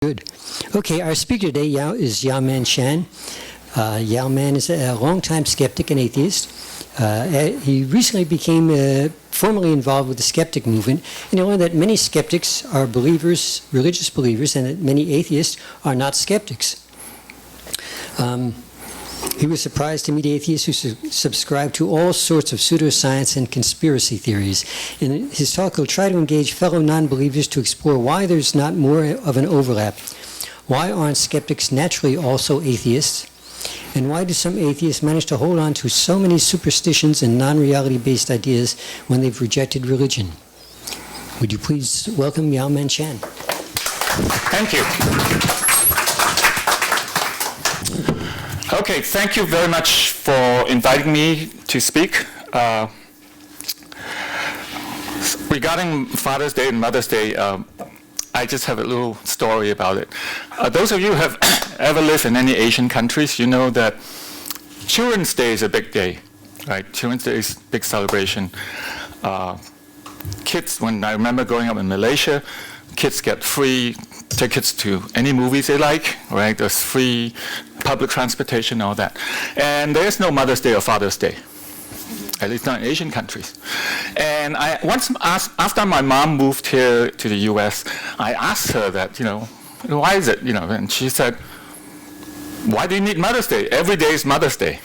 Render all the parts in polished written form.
Good. Okay, our speaker today is Yau-man Chan. Yau-man is a longtime skeptic and atheist. He recently became formally involved with the skeptic movement, and he learned that many skeptics are believers, religious believers, and that many atheists are not skeptics. He was surprised to meet atheists who subscribe to all sorts of pseudoscience and conspiracy theories. In his talk, he'll try to engage fellow non-believers to explore why there's not more of an overlap. Why aren't skeptics naturally also atheists? And why do some atheists manage to hold on to so many superstitions and non-reality-based ideas when they've rejected religion? Would you please welcome Yau-man Chan? Thank you. Okay, thank you very much for inviting me to speak. Regarding Father's Day and Mother's Day, I just have a little story about it. Those of you who have ever lived in any Asian countries, you know that Children's Day is a big day, right? Children's Day is a big celebration. Kids, when I remember growing up in Malaysia, kids get free tickets to any movies they like, right? There's free public transportation, all that. And there's no Mother's Day or Father's Day, at least not in Asian countries. And I once asked, after my mom moved here to the US, I asked her that, why is it, and she said, why do you need Mother's Day? Every day is Mother's Day.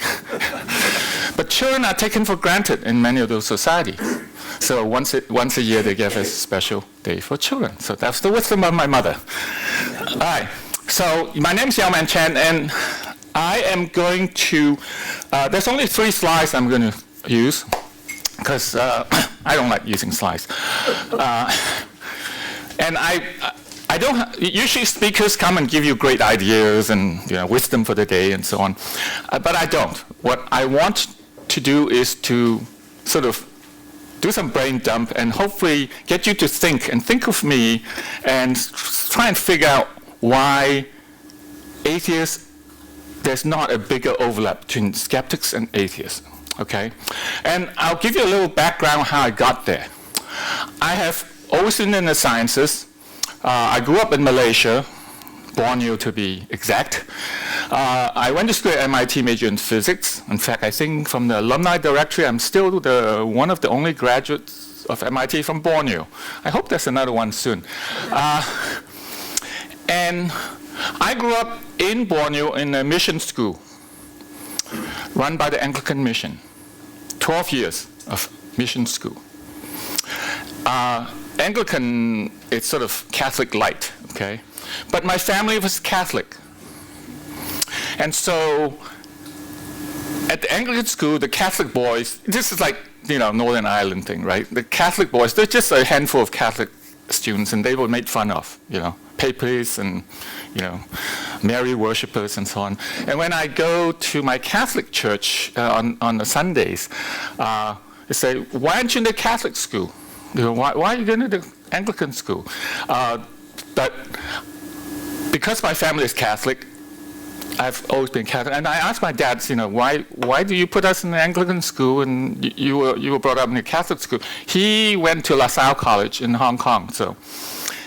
But children are taken for granted in many of those societies. So once a year they give a special day for children. So that's the wisdom of my mother. All right. So my name is Yau-man Chan, and I am going to, there's only 3 slides I'm going to use, because I don't like using slides. And I don't, usually speakers come and give you great ideas and wisdom for the day and so on, but I don't. What I want to do is to sort of do some brain dump and hopefully get you to think of me and try and figure out why atheists, there's not a bigger overlap between skeptics and atheists, okay? And I'll give you a little background on how I got there. I have always been in the sciences. I grew up in Malaysia, Borneo to be exact. I went to school at MIT, major in physics. In fact, I think from the alumni directory, I'm still one of the only graduates of MIT from Borneo. I hope there's another one soon. And I grew up in Borneo in a mission school run by the Anglican Mission. 12 years of mission school. Anglican, it's sort of Catholic light, okay? But my family was Catholic. And so at the Anglican school, the Catholic boys, this is like, Northern Ireland thing, right? The Catholic boys, there's just a handful of Catholic students, and they were made fun of, papers and, Mary worshippers and so on. And when I go to my Catholic church on the Sundays, they say, why aren't you in the Catholic school? Why are you going to the Anglican school? But because my family is Catholic, I've always been Catholic, and I asked my dad, why do you put us in the Anglican school and you were brought up in the Catholic school? He went to La Salle College in Hong Kong, so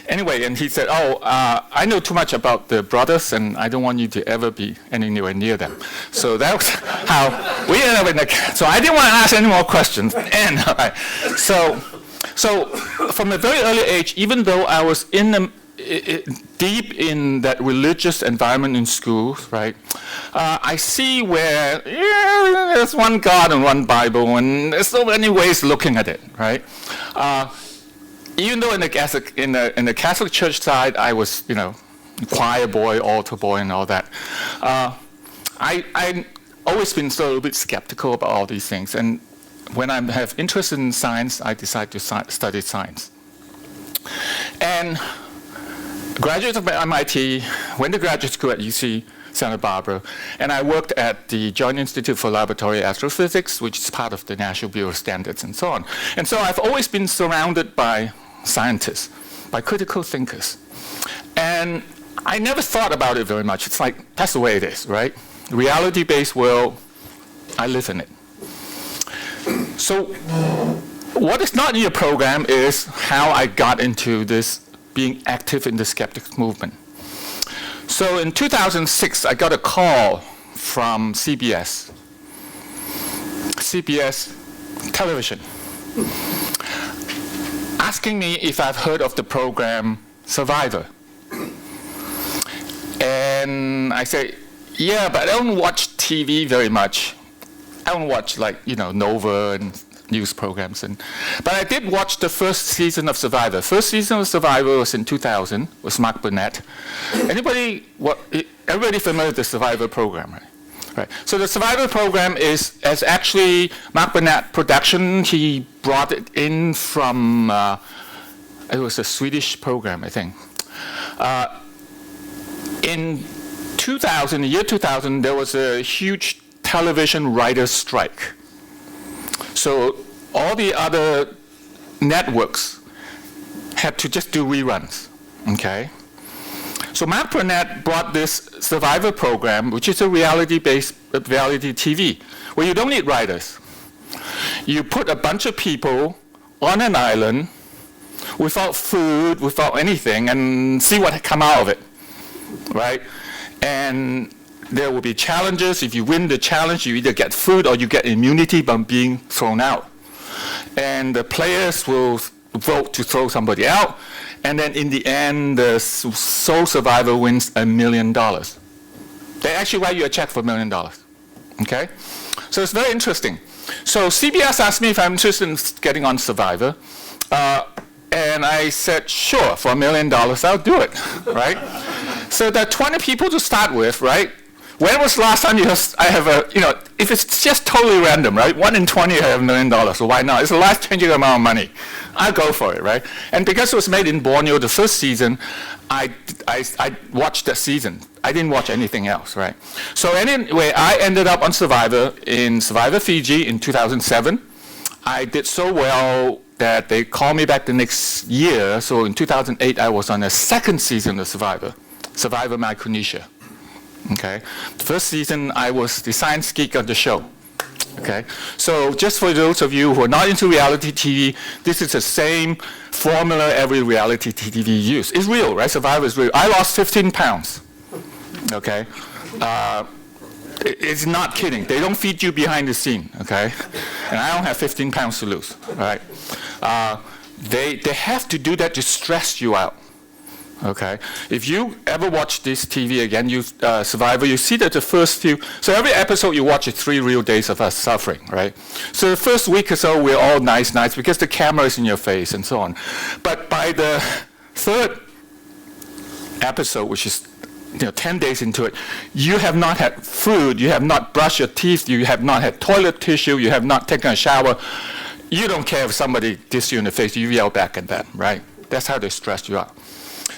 anyway, and he said, I know too much about the brothers, and I don't want you to ever be anywhere near them. So that was how we ended up in the. So I didn't want to ask any more questions. And so from a very early age, even though I was deep in that religious environment in schools, right? I see where there's one God and one Bible, and there's so many ways of looking at it, right? Even though in the Catholic Church side, I was, choir boy, altar boy, and all that. I always been a little bit skeptical about all these things, and when I have interest in science, I decide to study science. And graduate of MIT, went to graduate school at UC Santa Barbara, and I worked at the Joint Institute for Laboratory Astrophysics, which is part of the National Bureau of Standards and so on. And so I've always been surrounded by scientists, by critical thinkers. And I never thought about it very much. It's like, that's the way it is, right? Reality-based world, I live in it. So what is not in your program is how I got into this being active in the skeptics movement. So in 2006, I got a call from CBS television, asking me if I've heard of the program Survivor. And I say, yeah, but I don't watch TV very much. I don't watch Nova and news programs. But I did watch the first season of Survivor. First season of Survivor was in 2000, was Mark Burnett. Everybody familiar with the Survivor program, right? Right. So the Survivor program is actually Mark Burnett production. He brought it in from, it was a Swedish program, I think. In the year 2000, there was a huge television writers' strike. So all the other networks had to just do reruns, okay? So Mark Burnett brought this Survivor program, which is a reality-based reality TV, where you don't need writers. You put a bunch of people on an island without food, without anything, and see what come out of it, right? And there will be challenges. If you win the challenge, you either get food or you get immunity by being thrown out. And the players will vote to throw somebody out. And then in the end, the sole survivor wins $1 million. They actually write you a check for $1 million. Okay? So it's very interesting. So CBS asked me if I'm interested in getting on Survivor. And I said, sure, for $1 million, I'll do it, right? So there are 20 people to start with, right? When was the last time if it's just totally random, right? 1 in 20 I have $1 million, so why not? It's a life-changing amount of money. I'll go for it, right? And because it was made in Borneo, the first season, I watched that season. I didn't watch anything else, right? So anyway, I ended up on Survivor in Survivor Fiji in 2007. I did so well that they called me back the next year. So in 2008, I was on the second season of Survivor Micronesia. Okay, the first season I was the science geek of the show. Okay, so just for those of you who are not into reality TV, this is the same formula every reality TV uses. It's real, right? Survivor is real. I lost 15 pounds. Okay, it's not kidding. They don't feed you behind the scene. Okay, and I don't have 15 pounds to lose. Right? They have to do that to stress you out. Okay, if you ever watch this TV again, Survivor, you see that the first few, so every episode you watch is 3 real days of us suffering, right? So the first week or so, we're all nice because the camera is in your face and so on. But by the third episode, which is 10 days into it, you have not had food, you have not brushed your teeth, you have not had toilet tissue, you have not taken a shower. You don't care if somebody disses you in the face, you yell back at them, right? That's how they stress you out.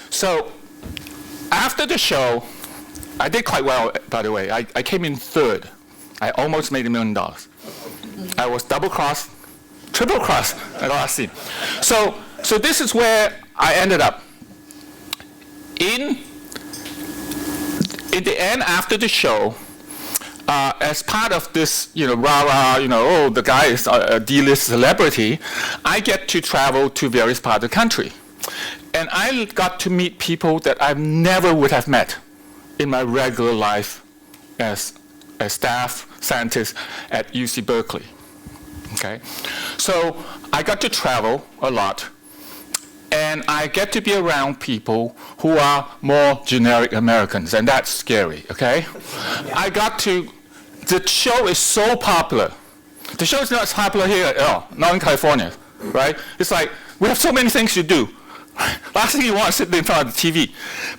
So after the show, I did quite well, by the way. I came in third. I almost made $1 million. I was double-crossed, triple-crossed at the last scene. So this is where I ended up. In the end, after the show, as part of this, the guy is a D-list celebrity, I get to travel to various parts of the country. And I got to meet people that I never would have met in my regular life as a staff scientist at UC Berkeley. Okay, so I got to travel a lot, and I get to be around people who are more generic Americans, and that's scary. Okay, the show is so popular. The show is not as popular here at all, not in California, right? It's like we have so many things to do. Last thing you want is sit in front of the TV.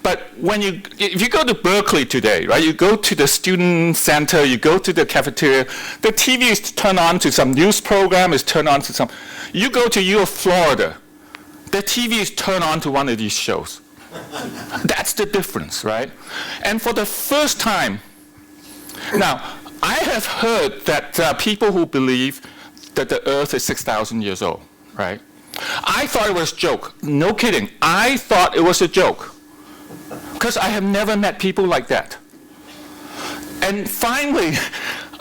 But if you go to Berkeley today, right, you go to the student center, you go to the cafeteria, the TV is turned on to some news program, is turned on to some. You go to U of Florida, the TV is turned on to one of these shows. That's the difference, right? And for the first time, now, I have heard that people who believe that the Earth is 6,000 years old, right? I thought it was a joke. No kidding. I thought it was a joke. Because I have never met people like that. And finally,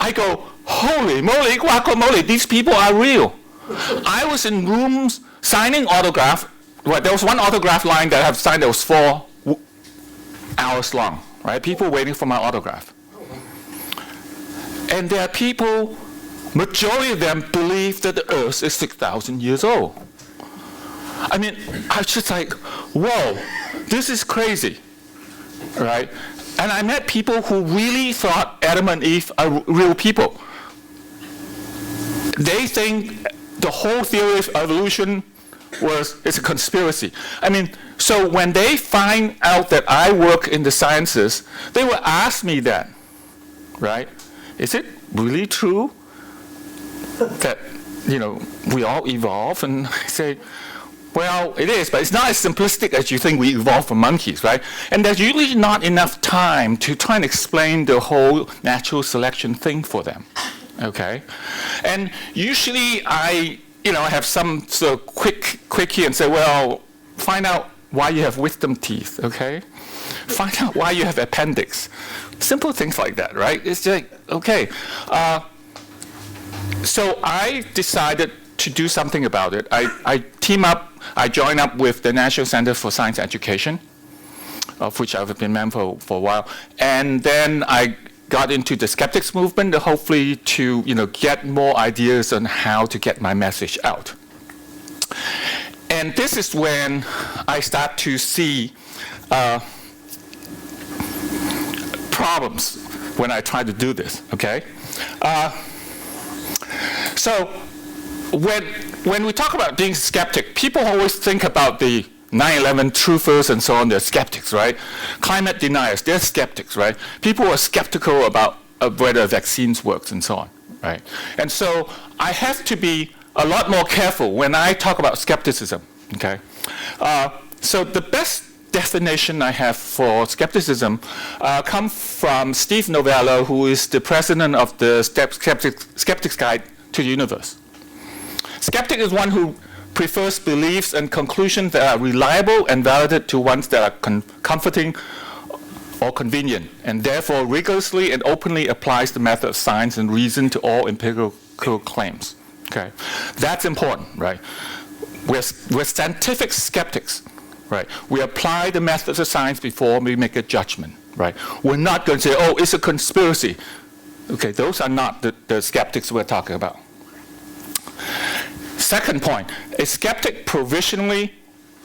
I go, holy moly, guacamole, these people are real. I was in rooms signing autograph. Well, there was one autograph line that I have signed. There was 4 hours long, right? People waiting for my autograph. And there are people, majority of them believe that the Earth is 6,000 years old. I mean, I was just like, whoa, this is crazy, right? And I met people who really thought Adam and Eve are real people. They think the whole theory of evolution is a conspiracy. I mean, so when they find out that I work in the sciences, they will ask me that, right? Is it really true that, we all evolve? And I say, well, it is, but it's not as simplistic as you think we evolved from monkeys, right? And there's usually not enough time to try and explain the whole natural selection thing for them, okay? And usually I have some sort of quickie and say, well, find out why you have wisdom teeth, okay? Find out why you have appendix. Simple things like that, right? It's like, okay. So I decided to do something about it. I joined up with the National Center for Science Education, of which I've been member for a while. And then I got into the skeptics movement, hopefully to get more ideas on how to get my message out. And this is when I start to see problems when I try to do this, okay? So when we talk about being skeptic, people always think about the 9/11 truthers and so on, they're skeptics, right? Climate deniers, they're skeptics, right? People are skeptical about whether vaccines work and so on, right? And so I have to be a lot more careful when I talk about skepticism, okay? So the best definition I have for skepticism comes from Steve Novello, who is the president of the Skeptics Guide to the Universe. Skeptic is one who prefers beliefs and conclusions that are reliable and validated to ones that are comforting or convenient, and therefore rigorously and openly applies the method of science and reason to all empirical claims. Okay, that's important, right? We're scientific skeptics, right? We apply the methods of science before we make a judgment, right? We're not going to say, oh, it's a conspiracy. Okay, those are not the skeptics we're talking about. Second point, a skeptic provisionally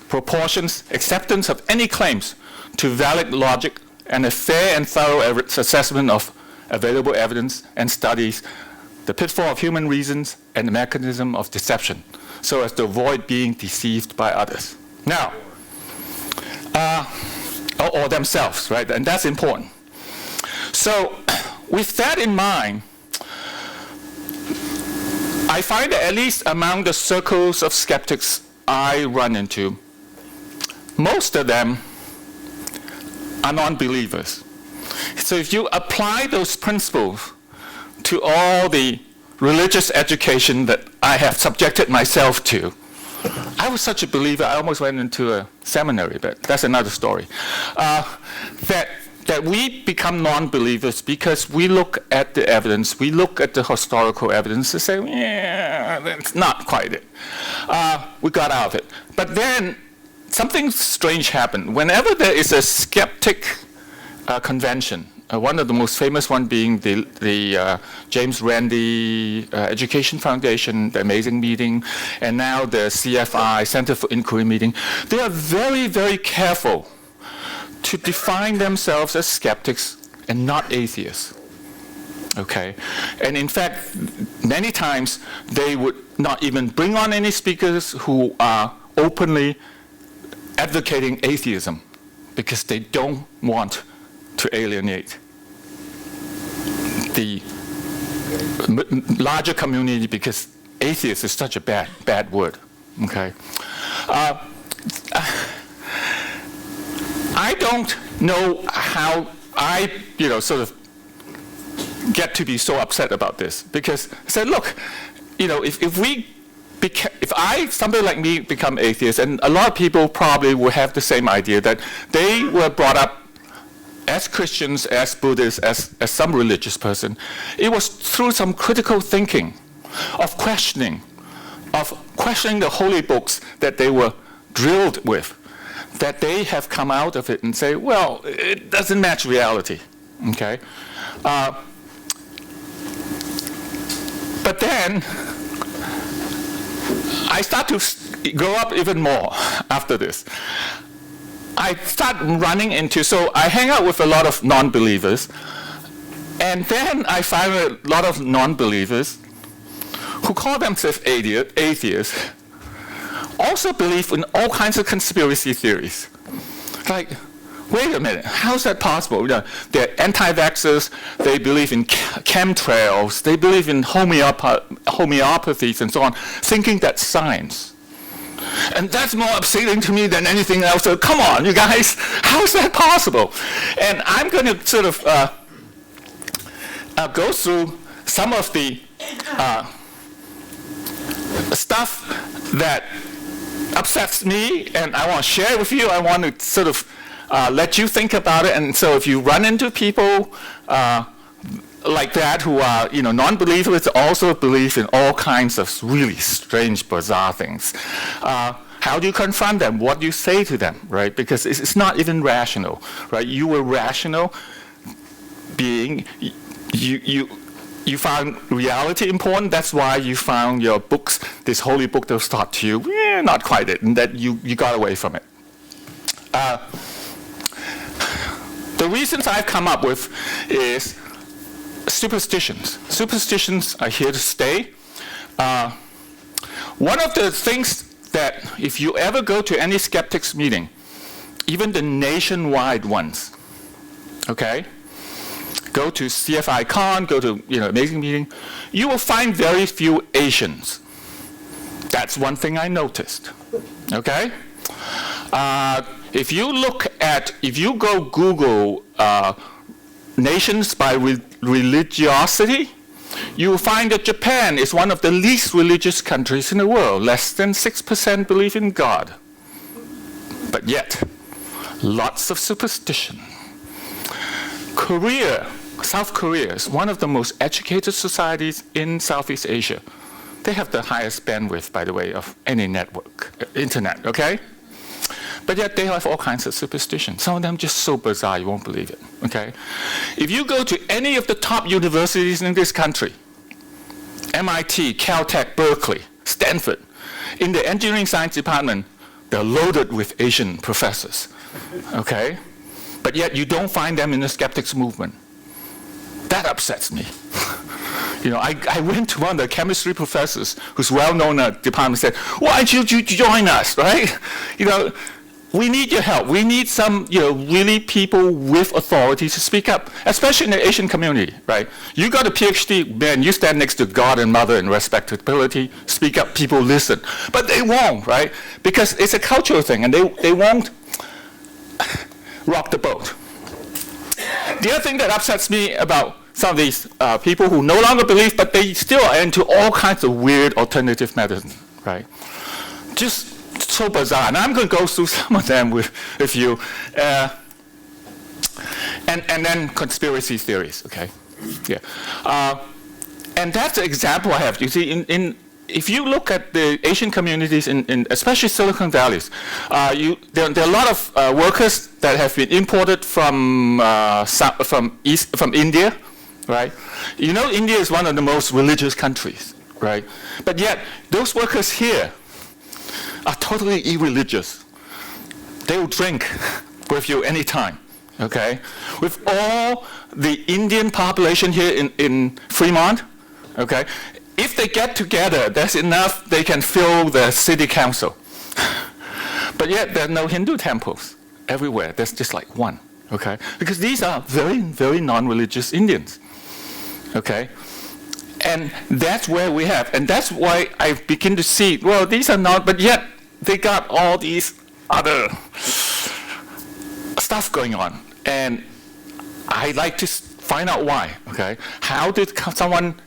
proportions acceptance of any claims to valid logic and a fair and thorough assessment of available evidence and studies the pitfall of human reasons and the mechanism of deception, so as to avoid being deceived by others. Now, or themselves, right? And that's important. So, with that in mind, I find that at least among the circles of skeptics I run into, most of them are non-believers. So if you apply those principles to all the religious education that I have subjected myself to, I was such a believer, I almost went into a seminary, but that's another story. That we become non-believers because we look at the evidence, we look at the historical evidence and say, yeah, that's not quite it. We got out of it. But then something strange happened. Whenever there is a skeptic convention, one of the most famous one being the James Randi Education Foundation, the Amazing Meeting, and now the CFI, Center for Inquiry meeting, they are very, very careful to define themselves as skeptics and not atheists, okay? And in fact, many times they would not even bring on any speakers who are openly advocating atheism because they don't want to alienate the larger community because atheist is such a bad word, okay? I don't know how I, sort of get to be so upset about this because I said, look, if somebody like me become atheist, and a lot of people probably will have the same idea that they were brought up as Christians, as Buddhists, as some religious person, it was through some critical thinking, of questioning the holy books that they were drilled with, that they have come out of it and say, well, it doesn't match reality, okay? But then I start to grow up even more after this. I start running into, so I hang out with a lot of non-believers, and then I find a lot of non-believers who call themselves atheists also believe in all kinds of conspiracy theories. Like, wait a minute, how is that possible? You know, they're anti-vaxxers, they believe in chemtrails, they believe in homeopathies and so on, thinking that's science. And that's more upsetting to me than anything else. So come on, you guys, how is that possible? And I'm going to sort of go through some of the stuff that upsets me, and I want to share it with you. I want to sort of let you think about it. And so if you run into people like that who are, you know, non-believers, also believe in all kinds of really strange, bizarre things, how do you confront them? What do you say to them, right? Because it's not even rational, right? You were rational being. You found reality important. That's why you found your books, this holy book that was taught to you, not quite it, and that you got away from it. The reasons I've come up with is superstitions. Superstitions are here to stay. One of the things that if you ever go to any skeptics meeting, even the nationwide ones, okay? Go to CFI Con, go to amazing meeting, you will find very few Asians. That's one thing I noticed. Okay? If you go Google nations by religiosity, you will find that Japan is one of the least religious countries in the world. Less than 6% believe in God. But yet, lots of superstition. South Korea is one of the most educated societies in Southeast Asia. They have the highest bandwidth, by the way, of any network, internet, okay? But yet they have all kinds of superstitions. Some of them just so bizarre, you won't believe it, okay? If you go to any of the top universities in this country, MIT, Caltech, Berkeley, Stanford, in the engineering science department, they're loaded with Asian professors, okay? But yet you don't find them in the skeptics movement. That upsets me. I went to one of the chemistry professors who's well-known at the department and said, why don't you join us, right? We need your help. We need some, really people with authority to speak up, especially in the Asian community, right? You got a PhD, man, you stand next to God and Mother in respectability, speak up, people listen. But they won't, right? Because it's a cultural thing, and they won't rock the boat. The other thing that upsets me about some of these people who no longer believe, but they still are into all kinds of weird alternative medicine, right? Just so bizarre. And I'm going to go through some of them with you. And then conspiracy theories, okay? Yeah. And that's the example I have. You see, if you look at the Asian communities, in especially Silicon Valley, there are a lot of workers that have been imported from India, right? India is one of the most religious countries, right? But yet, those workers here are totally irreligious. They will drink with you anytime, okay? With all the Indian population here in Fremont, okay? If they get together, there's enough, they can fill the city council. But yet, there are no Hindu temples everywhere. There's just like one, okay? Because these are very, very non-religious Indians, okay? And that's where we have, and that's why I begin to see, well, these are not, but yet they got all these other stuff going on. And I like to find out why, okay? How did someone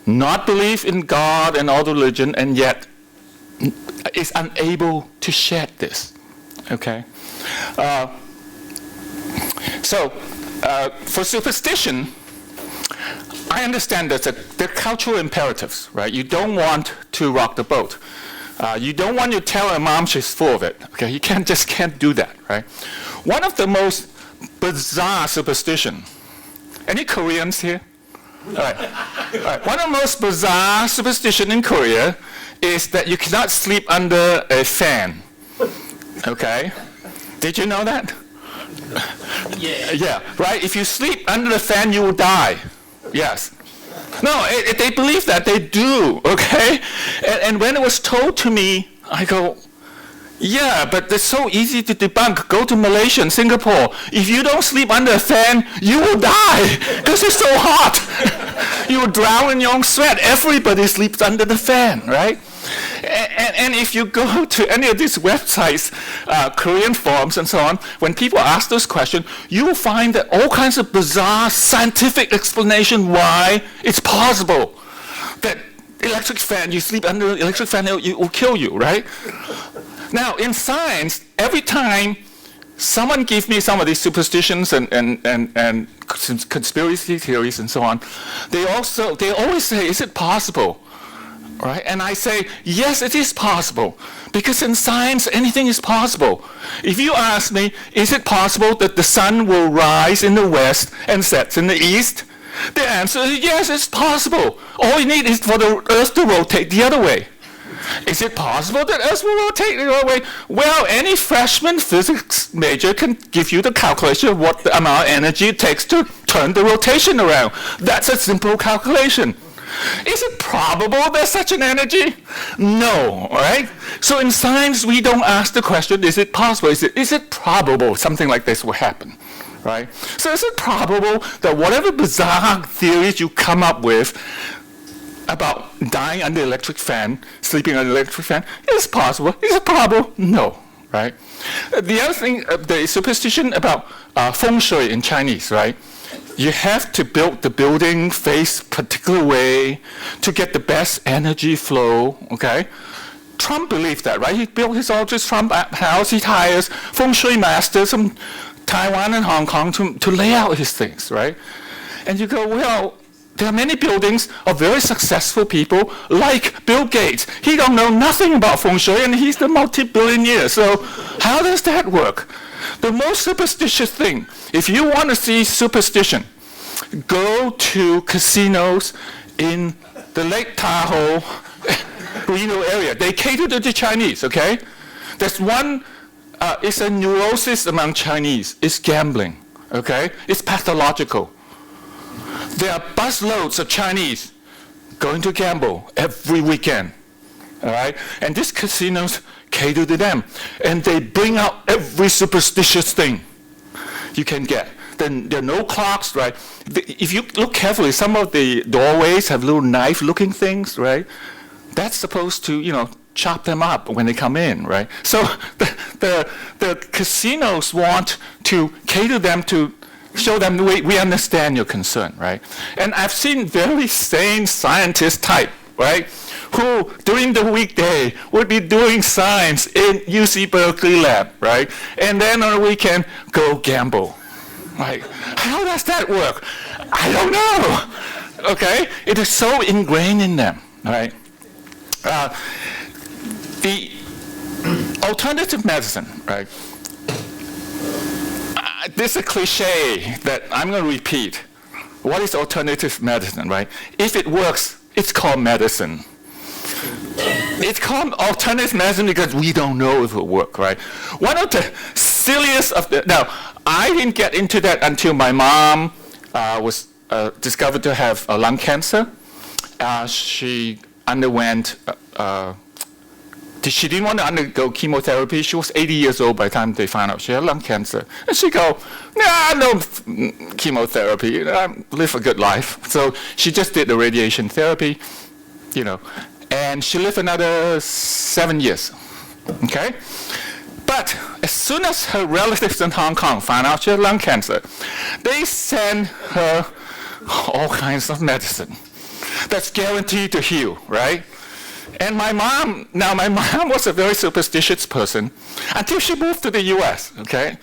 not believe in God and all the religion, and yet is unable to shed this, okay? For superstition, I understand that they're cultural imperatives, right? You don't want to rock the boat. You don't want to tell her mom she's full of it. Okay, you just can't do that, right? One of the most bizarre superstition. Any Koreans here? All right. All right. One of the most bizarre superstition in Korea is that you cannot sleep under a fan. Okay? Did you know that? Yeah. Yeah, right? If you sleep under the fan, you will die. Yes. No, they believe that. They do, okay? And when it was told to me, I go, yeah, but it's so easy to debunk. Go to Malaysia and Singapore. If you don't sleep under a fan, you will die because it's so hot. You will drown in your own sweat. Everybody sleeps under the fan, right? And if you go to any of these websites, Korean forums and so on, when people ask those questions, you will find that all kinds of bizarre scientific explanation why it's possible that electric fan, you sleep under an electric fan, it will kill you, right? Now, in science, every time someone gives me some of these superstitions and conspiracy theories and so on, they always say, is it possible? Right? And I say, yes, it is possible. Because in science, anything is possible. If you ask me, is it possible that the sun will rise in the west and set in the east? The answer is yes, it's possible. All you need is for the earth to rotate the other way. Is it possible that Earth will rotate the other way? Well, any freshman physics major can give you the calculation of what the amount of energy it takes to turn the rotation around. That's a simple calculation. Is it probable there's such an energy? No, right? So in science, we don't ask the question, is it possible? Is it probable something like this will happen? Right? So is it probable that whatever bizarre theories you come up with about dying under electric fan, sleeping under electric fan, is possible. Is it probable? No, right? The other thing, the superstition about feng shui in Chinese, right? You have to build the building face particular way to get the best energy flow, okay? Trump believed that, right? He built his Aldrich Trump house. He hires feng shui masters from Taiwan and Hong Kong to lay out his things, right? And you go, well, there are many buildings of very successful people like Bill Gates. He don't know nothing about feng shui and he's the multi-billionaire. So how does that work? The most superstitious thing, if you want to see superstition, go to casinos in the Lake Tahoe, Reno area. They cater to the Chinese, okay? There's one, it's a neurosis among Chinese. It's gambling, okay? It's pathological. There are busloads of Chinese going to gamble every weekend, all right? And these casinos cater to them. And they bring out every superstitious thing you can get. Then there are no clocks, right? If you look carefully, some of the doorways have little knife-looking things, right? That's supposed to, chop them up when they come in, right? So the casinos want to cater them to show them we understand your concern, right? And I've seen very sane scientist type, right, who during the weekday would be doing science in UC Berkeley lab, right? And then on the weekend, go gamble. Like, how does that work? I don't know. Okay? It is so ingrained in them, right? The alternative medicine, right? This is a cliche that I'm going to repeat. What is alternative medicine, right? If it works, it's called medicine. It's called alternative medicine because we don't know if it will work, right? One of the silliest of the... Now, I didn't get into that until my mom was discovered to have lung cancer. She underwent... she didn't want to undergo chemotherapy. She was 80 years old by the time they found out she had lung cancer. And she go, nah, no chemotherapy. Live a good life. So she just did the radiation therapy, and she lived another 7 years. Okay? But as soon as her relatives in Hong Kong found out she had lung cancer, they sent her all kinds of medicine that's guaranteed to heal, right? And my mom was a very superstitious person until she moved to the US, okay?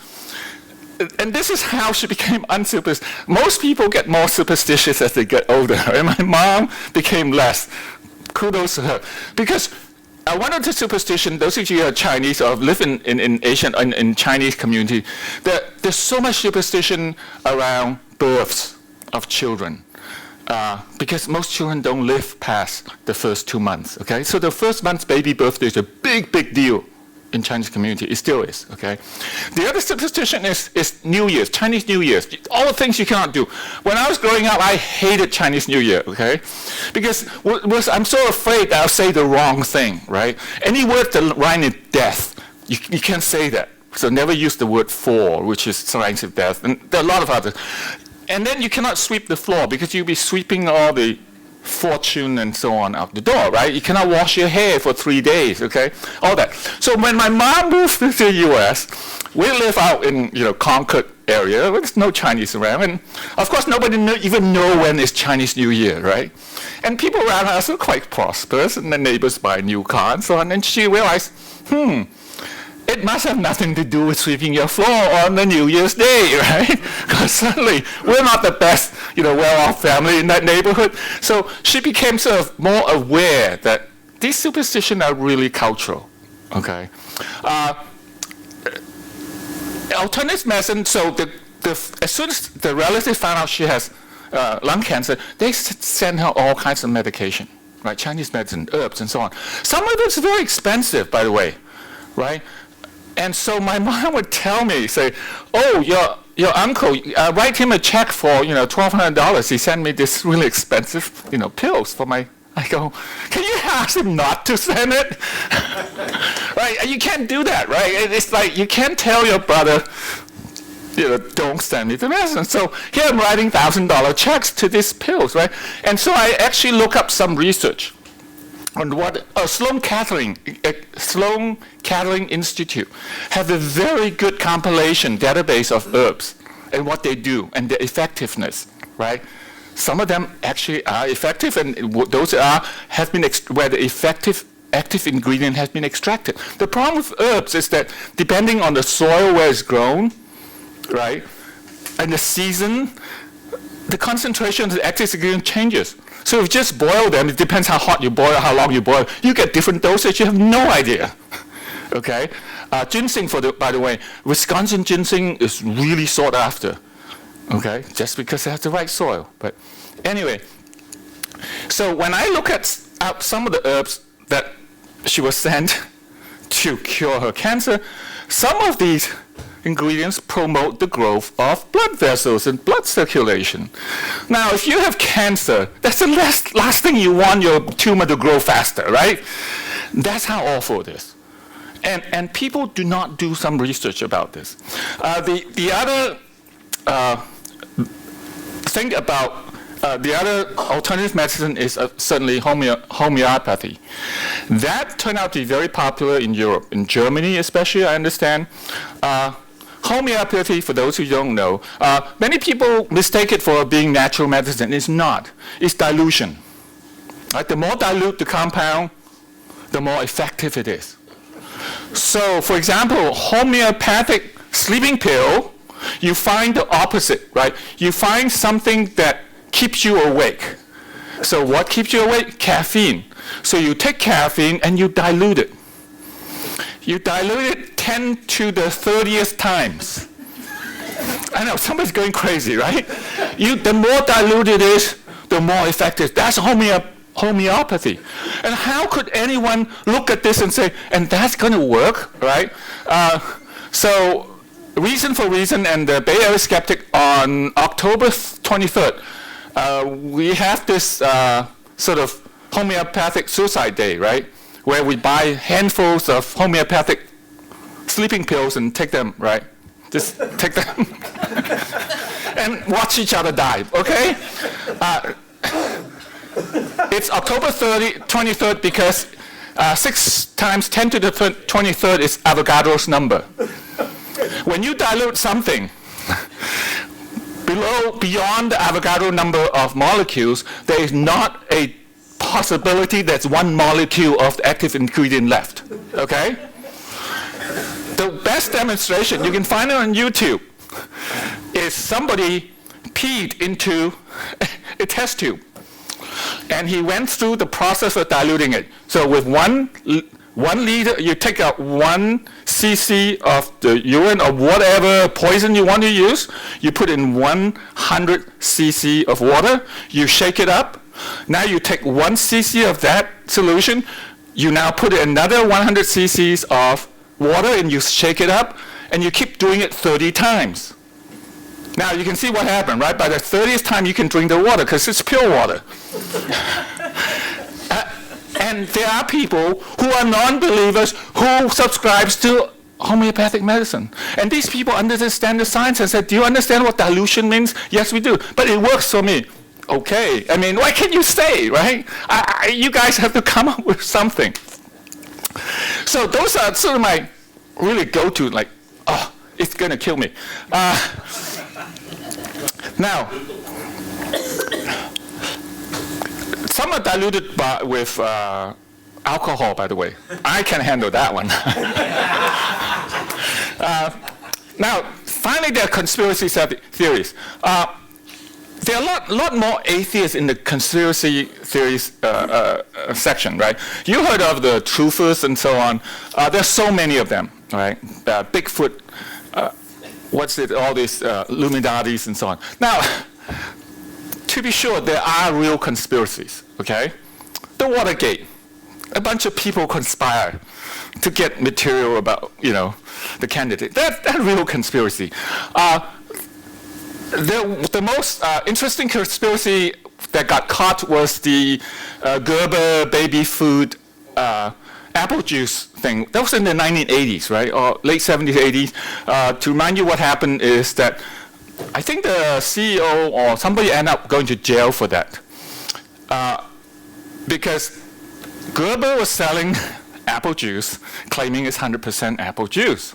And this is how she became unsuperstitious. Most people get more superstitious as they get older, and my mom became less. Kudos to her. Because one of the superstition, those of you who are Chinese or live in Asian, in Chinese community, there's so much superstition around births of children. Because most children don't live past the first 2 months, okay? So the first month's baby birthday is a big, big deal in Chinese community. It still is, okay? The other superstition is New Year's, Chinese New Year's. All the things you cannot do. When I was growing up, I hated Chinese New Year, okay? Because I'm so afraid that I'll say the wrong thing, right? Any word that rhymes with death, you can't say that. So never use the word fall, which is signs of death. And there are a lot of others. And then you cannot sweep the floor because you'll be sweeping all the fortune and so on out the door, right? You cannot wash your hair for 3 days, okay? All that. So when my mom moved to the U.S., we live out in, Concord area. There's no Chinese around. And of course, nobody even know when is Chinese New Year, right? And people around us are quite prosperous, and the neighbors buy a new car and so on. And she realized, it must have nothing to do with sweeping your floor on the New Year's Day, right? Because suddenly we're not the best, well-off family in that neighborhood. So she became sort of more aware that these superstitions are really cultural, okay? Alternative medicine, so as soon as the relative found out she has lung cancer, they send her all kinds of medication, right? Chinese medicine, herbs, and so on. Some of it's very expensive, by the way, right? And so my mom would tell me, say, oh, your uncle, write him a check for, $1,200. He sent me this really expensive, pills for my, I go, can you ask him not to send it? Right? You can't do that, right? It's like you can't tell your brother, don't send me the medicine. So here I'm writing $1,000 checks to these pills, right? And so I actually look up some research on what Sloan Kettering Institute have a very good compilation database of herbs and what they do and their effectiveness, right? Some of them actually are effective, and those have been where the active ingredient has been extracted. The problem with herbs is that depending on the soil where it's grown, right, and the season, the concentration of the active ingredient changes. So if you just boil them, it depends how hot you boil, how long you boil. You get different dosage. You have no idea. Okay, ginseng, by the way, Wisconsin ginseng is really sought after. Okay, just because it has the right soil. But anyway, so when I look at some of the herbs that she was sent to cure her cancer, some of these ingredients promote the growth of blood vessels and blood circulation. Now, if you have cancer, that's the last thing you want your tumor to grow faster, right? That's how awful it is. And people do not do some research about this. The other thing about the other alternative medicine is certainly homeopathy. That turned out to be very popular in Europe, in Germany especially, I understand. Homeopathy, for those who don't know, many people mistake it for being natural medicine. It's not. It's dilution. Right? The more dilute the compound, the more effective it is. So, for example, homeopathic sleeping pill, you find the opposite, right? You find something that keeps you awake. So what keeps you awake? Caffeine. So you take caffeine and you dilute it. You dilute it 10 to the 30th times. I know, somebody's going crazy, right? The more diluted it is, the more effective. That's homeopathy. And how could anyone look at this and say, and that's going to work, right? So Reason for Reason and the Bay Area Skeptic on October 23rd, we have this sort of homeopathic suicide day, right? Where we buy handfuls of homeopathic sleeping pills and take them, right? Just take them and watch each other die, okay? It's October 23rd because 6 times 10 to the 23rd is Avogadro's number. When you dilute something beyond the Avogadro number of molecules, there is not a possibility there's one molecule of the active ingredient left, okay? The best demonstration, you can find it on YouTube, is somebody peed into a test tube. And he went through the process of diluting it. So with one 1 liter, you take out 1 cc of the urine or whatever poison you want to use, you put in 100 cc of water, you shake it up. Now you take 1 cc of that solution, you now put in another 100 cc's of water and you shake it up, and you keep doing it 30 times. Now you can see what happened, right? By the 30th time you can drink the water because it's pure water. And there are people who are non-believers who subscribes to homeopathic medicine. And these people understand the science and said, do you understand what dilution means? Yes, we do. But it works for me. Okay. I mean, what can you say, right? You guys have to come up with something. So those are sort of my really go-to, like, oh, it's going to kill me. Now, some are diluted with alcohol, by the way. I can handle that one. Now, finally, there are conspiracy theories. There are a lot more atheists in the conspiracy theories section, right? You heard of the truthers and so on. There's so many of them, right? Bigfoot, all these Illuminatis and so on. Now, to be sure, there are real conspiracies, okay? The Watergate, a bunch of people conspire to get material about, the candidate. That's real conspiracy. The most interesting conspiracy that got caught was the Gerber baby food apple juice thing. That was in the 1980s, right? Or late 70s, 80s. To remind you what happened is that I think the CEO or somebody ended up going to jail for that. Because Gerber was selling apple juice, claiming it's 100% apple juice.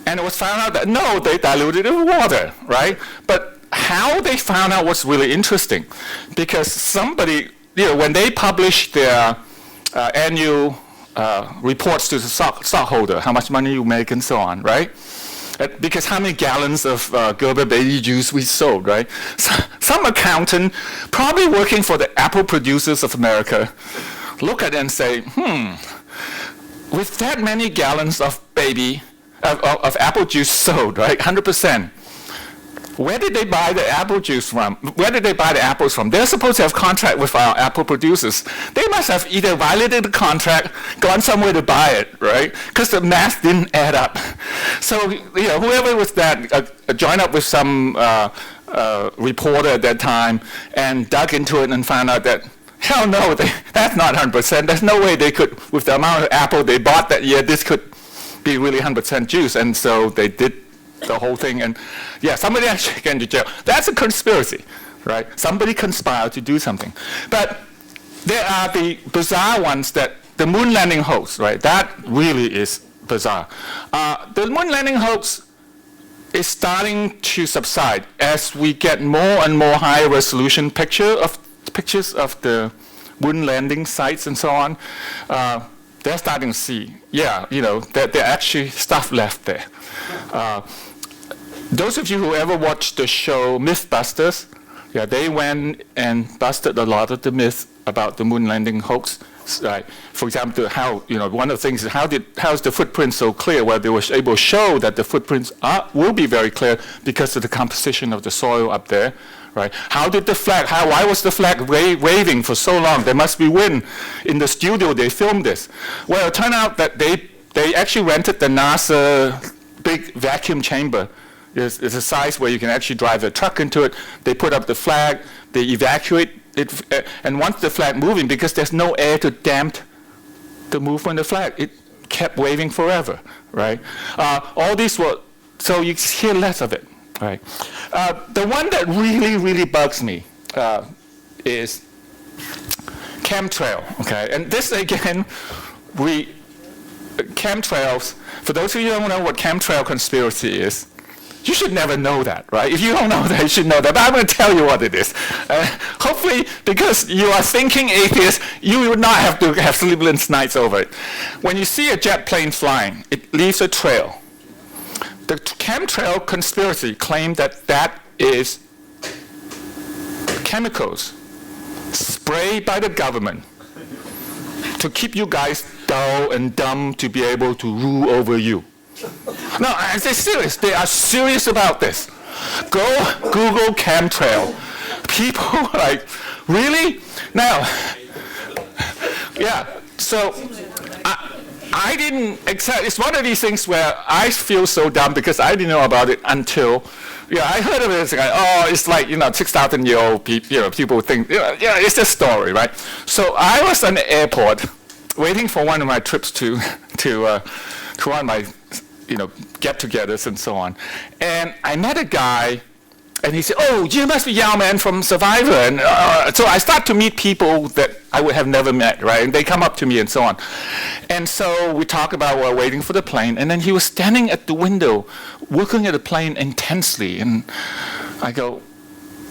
And it was found out that, no, they diluted it with water, right? But how they found out was really interesting. Because somebody, when they published their annual reports to the stockholder, how much money you make and so on, right? Because how many gallons of Gerber baby juice we sold, right? So, some accountant, probably working for the apple producers of America, look at it and say, with that many gallons of apple juice sold, right, 100%, where did they buy the apple juice from? Where did they buy the apples from? They're supposed to have contract with our apple producers. They must have either violated the contract, gone somewhere to buy it, right? Because the math didn't add up. So, whoever was that joined up with some reporter at that time and dug into it and found out that, hell no, that's not 100%. There's no way they could, with the amount of apple they bought that year, this could be really 100% juice. And so they did the whole thing, and somebody actually got into jail. That's a conspiracy, right? Somebody conspired to do something. But there are the bizarre ones that the moon landing hoax, right? That really is bizarre. The moon landing hoax is starting to subside as we get more and more high resolution pictures of the moon landing sites and so on. They're starting to see, that there are actually stuff left there. Those of you who ever watched the show Mythbusters, they went and busted a lot of the myths about the moon landing hoax. Right? For example, how one of the things is how is the footprint so clear? Well, they were able to show that the footprints will be very clear because of the composition of the soil up there. Right? How did the flag? Why was the flag waving for so long? There must be wind. In the studio, they filmed this. Well, it turned out that they actually rented the NASA big vacuum chamber. It's a size where you can actually drive a truck into it. They put up the flag. They evacuate it, and once the flag moving, because there's no air to damp the movement of the flag, it kept waving forever. Right? All these were so you hear less of it. Right. The one that really, really bugs me is chemtrail. Okay, and this again, chemtrails. For those of you who don't know what chemtrail conspiracy is, you should never know that, right? If you don't know that, you should know that. But I'm going to tell you what it is. Hopefully, because you are thinking atheist, you would not have to have sleepless nights over it. When you see a jet plane flying, it leaves a trail. The chemtrail conspiracy claimed that is chemicals sprayed by the government to keep you guys dull and dumb to be able to rule over you. No, I say serious. They are serious about this. Go Google chemtrail. People are like, really? Now, yeah, so I didn't accept. It's one of these things where I feel so dumb because I didn't know about it until, I heard of it. It's like, oh, it's like 6,000-year-old people. People think, it's a story, right? So I was in the airport waiting for one of my trips to one of my get-togethers and so on, and I met a guy. And he said, oh, you must be Yau-man from Survivor. And so I start to meet people that I would have never met, right? And they come up to me and so on. And so we talk about we're waiting for the plane. And then he was standing at the window, looking at the plane intensely. And I go,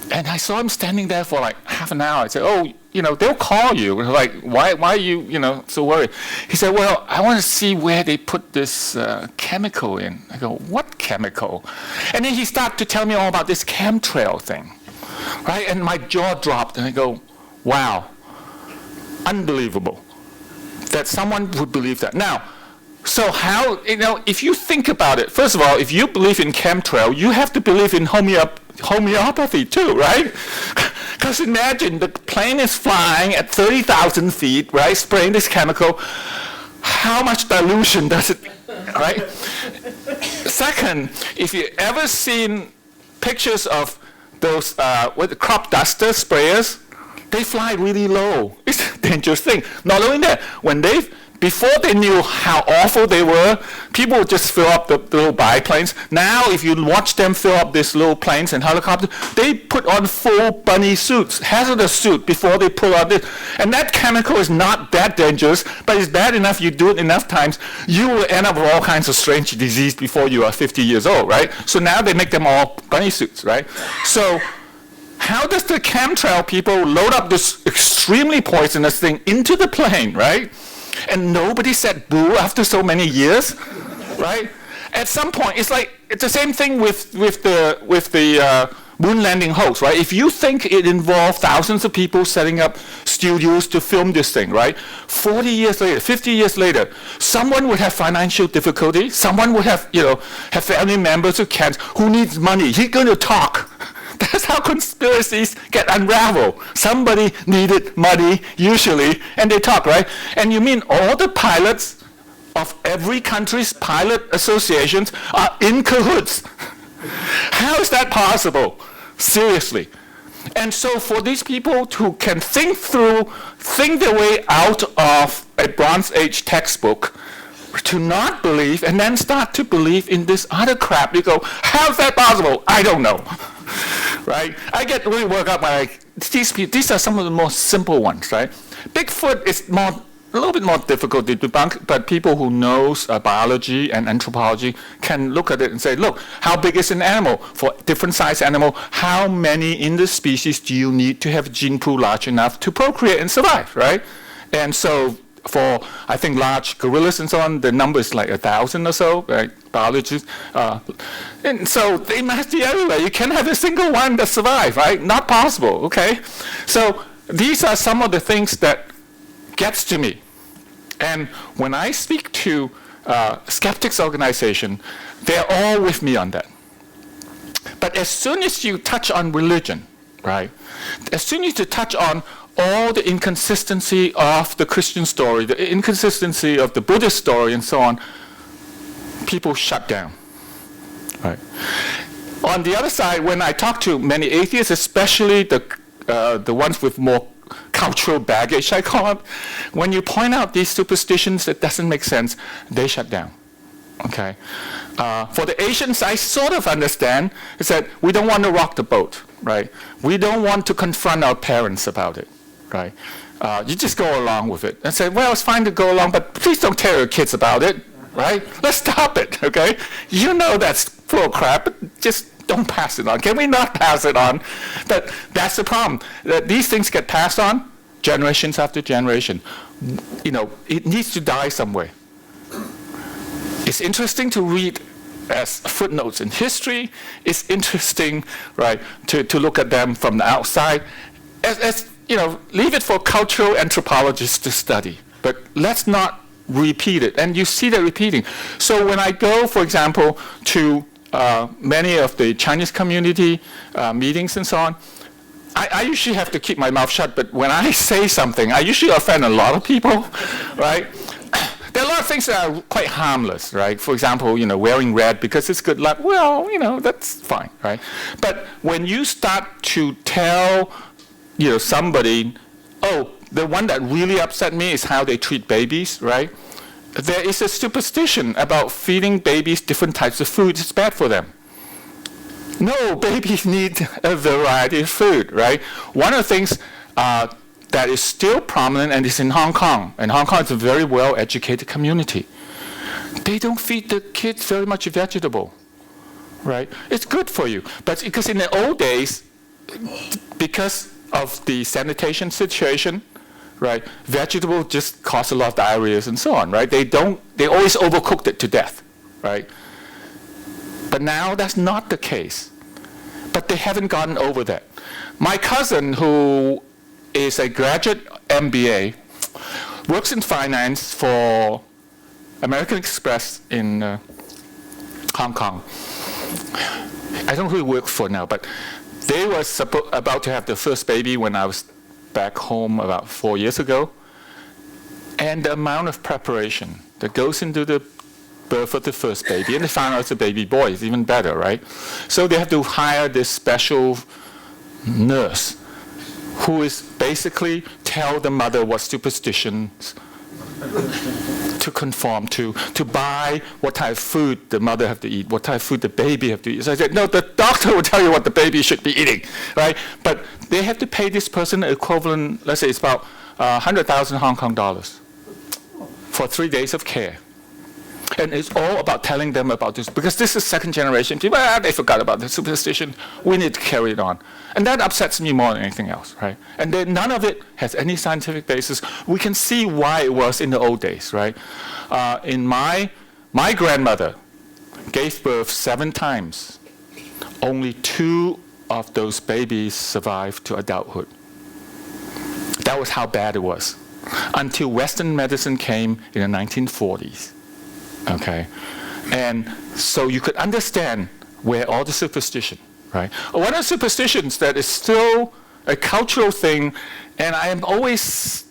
and I saw him standing there for like half an hour. I said, oh, they'll call you. And like, why are you, so worried? He said, well, I want to see where they put this chemical in. I go, what chemical? And then he started to tell me all about this chemtrail thing, right? And my jaw dropped, and I go, wow, unbelievable that someone would believe that. Now, so how, if you think about it, first of all, if you believe in chemtrail, you have to believe in homeopathy too, right? Because imagine the plane is flying at 30,000 feet, right, spraying this chemical. How much dilution does it, right? Second, if you ever seen pictures of those crop duster sprayers, they fly really low. It's a dangerous thing. Not only that, before they knew how awful they were, people would just fill up the little biplanes. Now, if you watch them fill up these little planes and helicopters, they put on full bunny suits, hazardous suit, before they pull out this. And that chemical is not that dangerous, but it's bad enough you do it enough times, you will end up with all kinds of strange disease before you are 50 years old, right? So now they make them all bunny suits, right? So how does the chemtrail people load up this extremely poisonous thing into the plane, right? And nobody said boo after so many years, right? At some point, it's the same thing with the moon landing hoax, right? If you think it involved thousands of people setting up studios to film this thing, right? 40 years later, 50 years later, someone would have financial difficulty. Someone would have, have family members who needs money. He's going to talk. That's how conspiracies get unraveled. Somebody needed money, usually, and they talk, right? And you mean all the pilots of every country's pilot associations are in cahoots? How is that possible? Seriously. And so for these people who can think their way out of a Bronze Age textbook, to not believe and then start to believe in this other crap, you go, how's that possible? I don't know. Right? I get really worked up by these are some of the most simple ones, right? Bigfoot is a little bit more difficult to debunk, but people who knows biology and anthropology can look at it and say, look, how big is an animal? For different size animal, how many in the species do you need to have a gene pool large enough to procreate and survive, right? And so for, I think, large gorillas and so on, the number is like 1,000 or so, right? Biologists. And so they must be everywhere. You can't have a single one that survive, right? Not possible, okay? So these are some of the things that gets to me. And when I speak to skeptics organization, they're all with me on that. But as soon as you touch on religion, right? As soon as you touch on all the inconsistency of the Christian story, the inconsistency of the Buddhist story, and so on, people shut down. Right. On the other side, when I talk to many atheists, especially the ones with more cultural baggage, I call them, when you point out these superstitions that doesn't make sense, they shut down. Okay. For the Asians, I sort of understand. Is that we don't want to rock the boat, right? We don't want to confront our parents about it. Right? You just go along with it and say, well, it's fine to go along, but please don't tell your kids about it, right? Let's stop it, okay? You know that's full of crap, but just don't pass it on. Can we not pass it on? But that's the problem. That these things get passed on generations after generation. It needs to die somewhere. It's interesting to read as footnotes in history. It's interesting, right, to look at them from the outside. As leave it for cultural anthropologists to study. But let's not repeated, and you see that repeating. So when I go, for example, to many of the Chinese community meetings and so on, I usually have to keep my mouth shut, but when I say something, I usually offend a lot of people, right? There are a lot of things that are quite harmless, right? For example, wearing red because it's good luck. Well, that's fine, right? But when you start to tell, somebody, oh, the one that really upset me is how they treat babies, right? There is a superstition about feeding babies different types of food. It's bad for them. No, babies need a variety of food, right? One of the things that is still prominent and is in Hong Kong, and Hong Kong is a very well-educated community. They don't feed the kids very much vegetable, right? It's good for you, but because in the old days, because of the sanitation situation, right, vegetable just cause a lot of diarrhea and so on, right? They always overcooked it to death, right? But now that's not the case. But they haven't gotten over that. My cousin, who is a graduate MBA, works in finance for American Express in Hong Kong. I don't know who he works for now, but they were about to have their first baby when I was back home about 4 years ago. And the amount of preparation that goes into the birth of the first baby, and they found out it's a baby boy, it's even better, right? So they have to hire this special nurse who is basically tell the mother what superstitions to conform to buy what type of food the mother have to eat, what type of food the baby have to eat. So I said, no, the doctor will tell you what the baby should be eating, right? But they have to pay this person equivalent, let's say it's about 100,000 Hong Kong dollars for 3 days of care. And it's all about telling them about this, because this is second generation people. They forgot about the superstition. We need to carry it on. And that upsets me more than anything else, right? And then none of it has any scientific basis. We can see why it was in the old days, right? In my grandmother gave birth 7 times. Only 2 of those babies survived to adulthood. That was how bad it was. Until Western medicine came in the 1940s. Okay, and so you could understand where all the superstition, right? One of the superstitions that is still a cultural thing, and I am always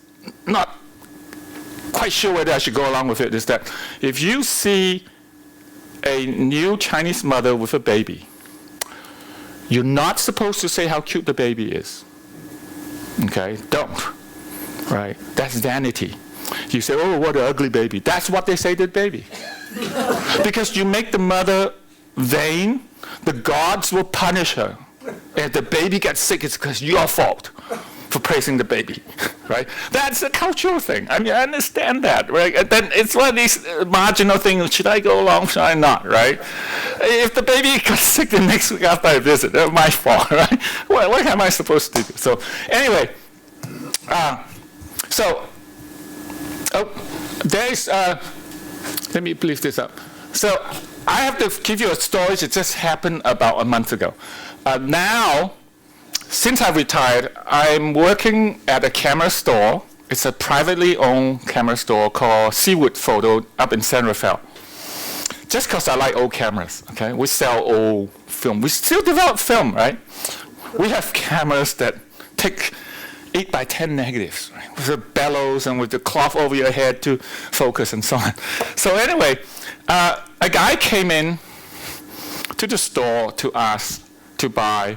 not quite sure whether I should go along with it, is that if you see a new Chinese mother with a baby, you're not supposed to say how cute the baby is. Okay, don't, right? That's vanity. You say, oh, what an ugly baby. That's what they say to the baby. Because you make the mother vain, the gods will punish her. If the baby gets sick, it's because your fault for praising the baby, right? That's a cultural thing. I mean, I understand that, right? And then it's one of these marginal things. Should I go along? Should I not, right? If the baby got sick the next week after I visit, that's my fault, right? What am I supposed to do? So anyway, there's, let me leave this up. So I have to give you a story that just happened about a month ago. Now, since I've retired, I'm working at a camera store. It's a privately owned camera store called Seawood Photo up in San Rafael. Just because I like old cameras, okay? We sell old film. We still develop film, right? We have cameras that take 8x10 negatives, right? With the bellows and with the cloth over your head to focus and so on. So anyway, a guy came in to the store to ask to buy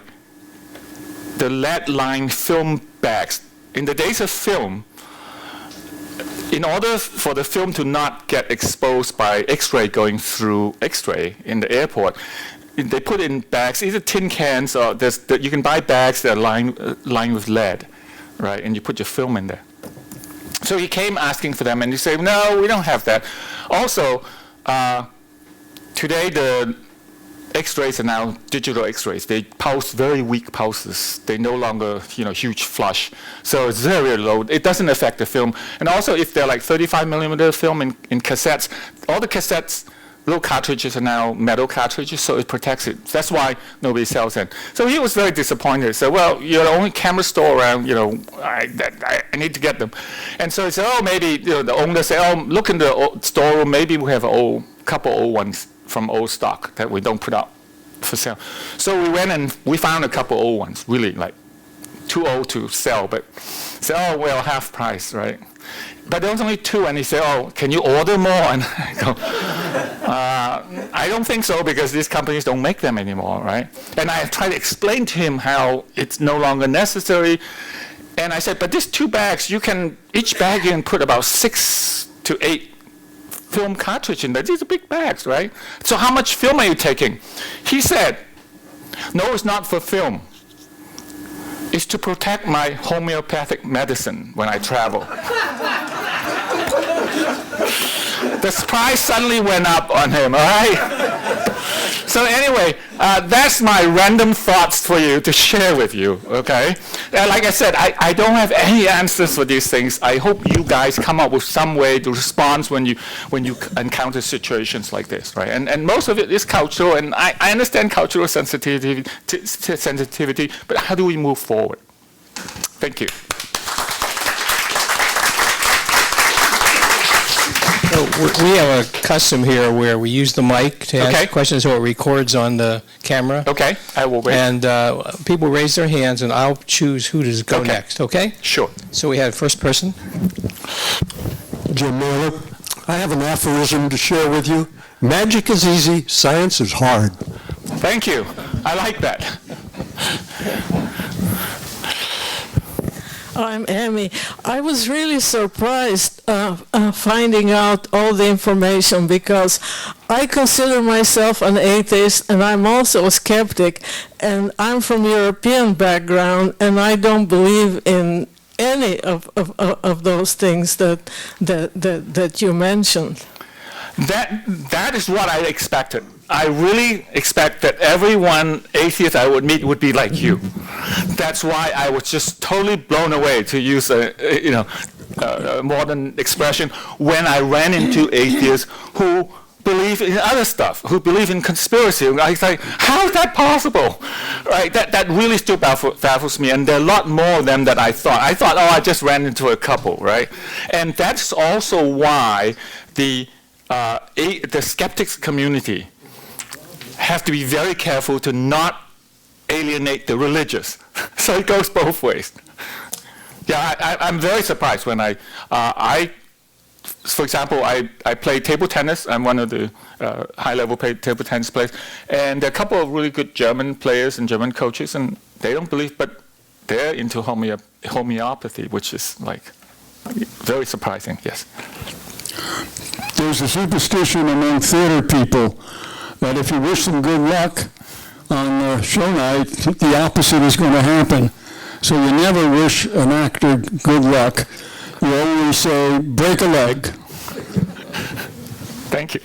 the lead-lined film bags. In the days of film, in order for the film to not get exposed by X-ray going through X-ray in the airport, they put in bags, either tin cans or you can buy bags that are lined with lead. Right, and you put your film in there. So he came asking for them, and you say, no, we don't have that. Also, today the X-rays are now digital X-rays. They pulse very weak pulses. They no longer, huge flush. So it's very low. It doesn't affect the film. And also, if they're like 35 millimeter film in cassettes, all the cassettes little cartridges are now metal cartridges, so it protects it. That's why nobody sells them. So he was very disappointed. He said, well, you're the only camera store around, I need to get them. And so he said, oh, maybe, the owner said, oh, look in the storeroom, maybe we have a couple old ones from old stock that we don't put out for sale. So we went and we found a couple old ones, really, like, too old to sell, but said, oh, well, half price, right? But there was only 2, and he said, oh, can you order more? And I go, I don't think so, because these companies don't make them anymore, right? And I tried to explain to him how it's no longer necessary. And I said, but these 2 bags, each bag you can put about 6 to 8 film cartridge in there. These are big bags, right? So how much film are you taking? He said, no, it's not for film. It's to protect my homeopathic medicine when I travel. The price suddenly went up on him, all right? So anyway, that's my random thoughts for you to share with you, okay? Like I said, I don't have any answers for these things. I hope you guys come up with some way to respond when you encounter situations like this, right? And most of it is cultural, and I understand cultural sensitivity, but how do we move forward? Thank you. So we have a custom here where we use the mic to ask Okay. questions, so it records on the camera. Okay, I will wait. And people raise their hands, and I'll choose who to go Okay. next, okay? Sure. So we have first person. Jim Mailer. I have an aphorism to share with you. Magic is easy, science is hard. Thank you. I like that. I'm Amy. I was really surprised finding out all the information, because I consider myself an atheist, and I'm also a skeptic, and I'm from European background, and I don't believe in any of those things that you mentioned. That is what I expected. I really expect that everyone atheist I would meet would be like you. That's why I was just totally blown away, to use a modern expression, when I ran into atheists who believe in other stuff, who believe in conspiracy. I was like, how is that possible? Right? That really still baffles me, and there are a lot more of them than I thought. I thought, oh, I just ran into a couple, right? And that's also why the skeptics community have to be very careful to not alienate the religious. So it goes both ways. Yeah, I'm very surprised when for example, I play table tennis. I'm one of the high-level table tennis players. And there are a couple of really good German players and German coaches, and they don't believe, but they're into homeopathy, which is like very surprising, yes. There's a superstition among theater people that if you wish them good luck on show night, the opposite is going to happen. So you never wish an actor good luck. You always say, break a leg. Thank you.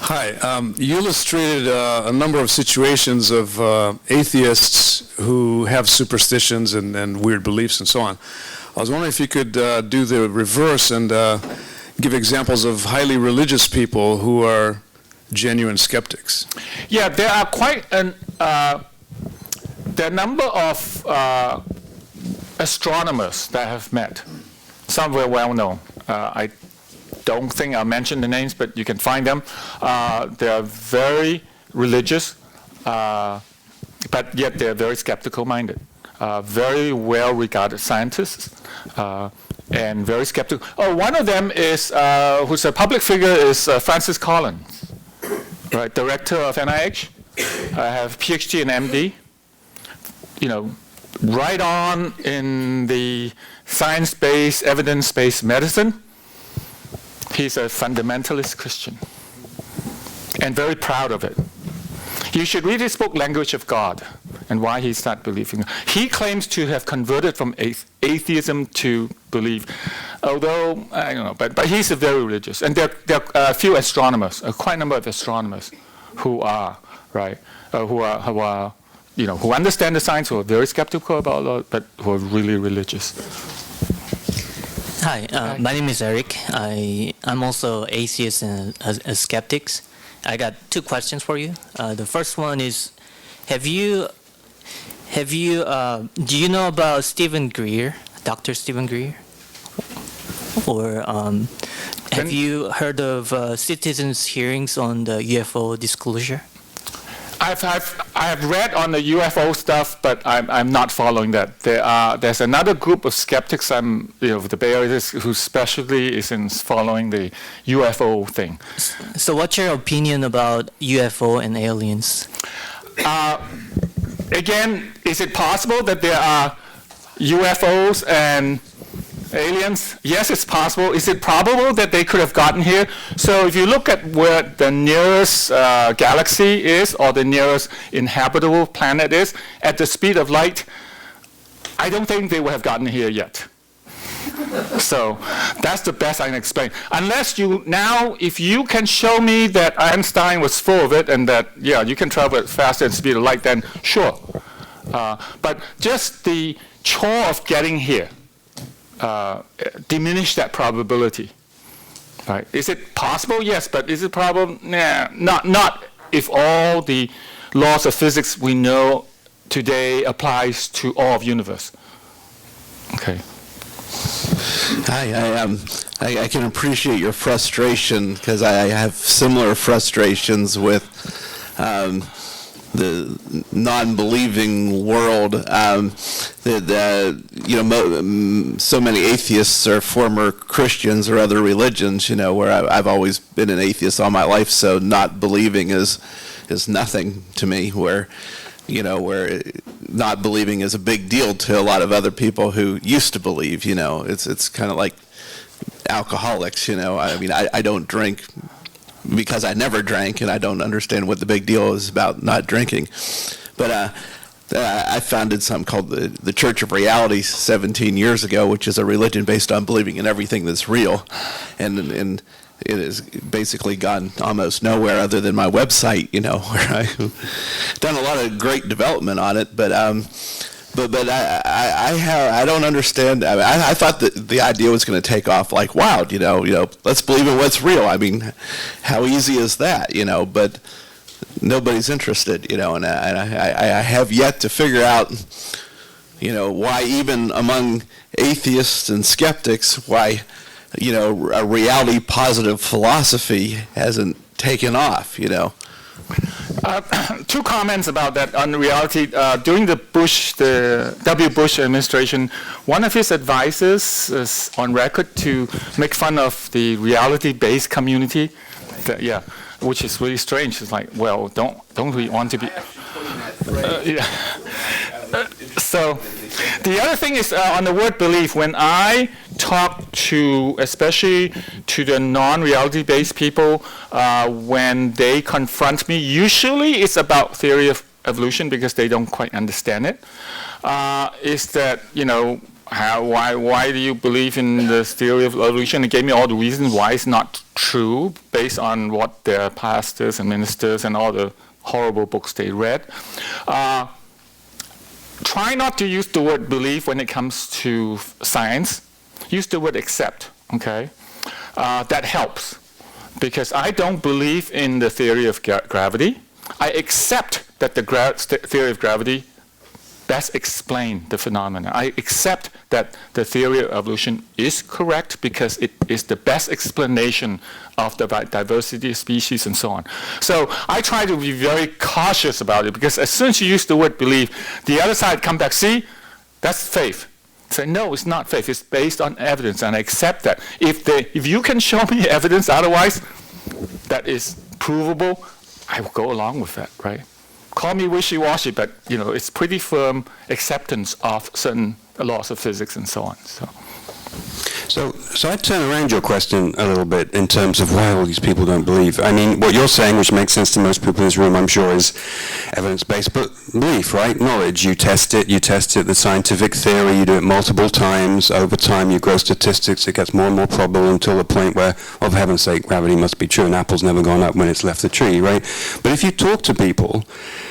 Hi. You illustrated a number of situations of atheists who have superstitions and weird beliefs and so on. I was wondering if you could do the reverse and give examples of highly religious people who are genuine skeptics. Yeah, there are quite there are a number of astronomers that I have met. Some very well known. I don't think I'll mention the names, but you can find them. They are very religious, but yet they're very skeptical minded. Very well regarded scientists, and very skeptical. Oh, one of them is, who's a public figure, is Francis Collins, right, director of NIH. I have PhD and MD. You know, right on in the science-based, evidence-based medicine. He's a fundamentalist Christian, and very proud of it. You should read his book, Language of God, and why he started believing. He claims to have converted from atheism to belief, although, I don't know, but he's a very religious. And there are a few astronomers, quite a number of astronomers who are, right, who are, you know, who understand the science, who are very skeptical about it, but who are really religious. Hi, my name is Eric. I'm also atheist and a skeptic. I got two questions for you. The first one is, do you know about Stephen Greer, Dr. Stephen Greer? Or have you heard of citizens' hearings on the UFO disclosure? I have read on the UFO stuff, but I'm not following that. There's another group of skeptics the Bay Area whose specialty is in following the UFO thing. So what's your opinion about UFO and aliens? Again, is it possible that there are UFOs and aliens? Yes, it's possible. Is it probable that they could have gotten here? So if you look at where the nearest galaxy is, or the nearest inhabitable planet is, at the speed of light, I don't think they would have gotten here yet. So that's the best I can explain. Unless if you can show me that Einstein was full of it and that, you can travel at faster than the speed of light, then sure. But just the chore of getting here, diminish that probability. Right? Is it possible? Yes, but is it probable? Nah, not if all the laws of physics we know today applies to all of the universe. Okay. Hi, I can appreciate your frustration because I have similar frustrations with the non-believing world. So many atheists are former Christians or other religions. Where I've always been an atheist all my life, so not believing is nothing to me. Where not believing is a big deal to a lot of other people who used to believe. It's kind of like alcoholics. I don't drink because I never drank, and I don't understand what the big deal is about not drinking. But I founded something called the Church of Reality 17 years ago, which is a religion based on believing in everything that's real, and it has basically gone almost nowhere other than my website, where I've done a lot of great development on it, but I don't understand. I thought that the idea was going to take off like wild, let's believe in what's real. I mean, how easy is that, but nobody's interested, and I have yet to figure out, why even among atheists and skeptics, why a reality positive philosophy hasn't taken off, Two comments about that on reality. During the W. Bush administration, one of his advisors is on record to make fun of the reality-based community. Which is really strange. It's like, well, don't we want to be? So the other thing is on the word belief. When I talk to, especially to the non-reality-based people, when they confront me, usually it's about theory of evolution because they don't quite understand it. Is that, why do you believe in this theory of evolution? It gave me all the reasons why it's not true based on what their pastors and ministers and all the horrible books they read. Try not to use the word belief when it comes to science. Use the word accept, okay? That helps, because I don't believe in the theory of gravity. I accept that the theory of gravity best explain the phenomena. I accept that the theory of evolution is correct because it is the best explanation of the diversity of species and so on. So I try to be very cautious about it because as soon as you use the word belief, the other side come back, see, that's faith. Say, no, it's not faith. It's based on evidence, and I accept that. If you can show me evidence otherwise that is provable, I will go along with that, right? Call me wishy-washy, but it's pretty firm acceptance of certain laws of physics and so on. So I'd turn around your question a little bit in terms of why all these people don't believe. I mean, what you're saying, which makes sense to most people in this room, I'm sure, is evidence-based belief, right? Knowledge. You test it, the scientific theory, you do it multiple times. Over time, you grow statistics, it gets more and more probable until the point where, oh, for heaven's sake, gravity must be true, and apple's never gone up when it's left the tree, right? But if you talk to people,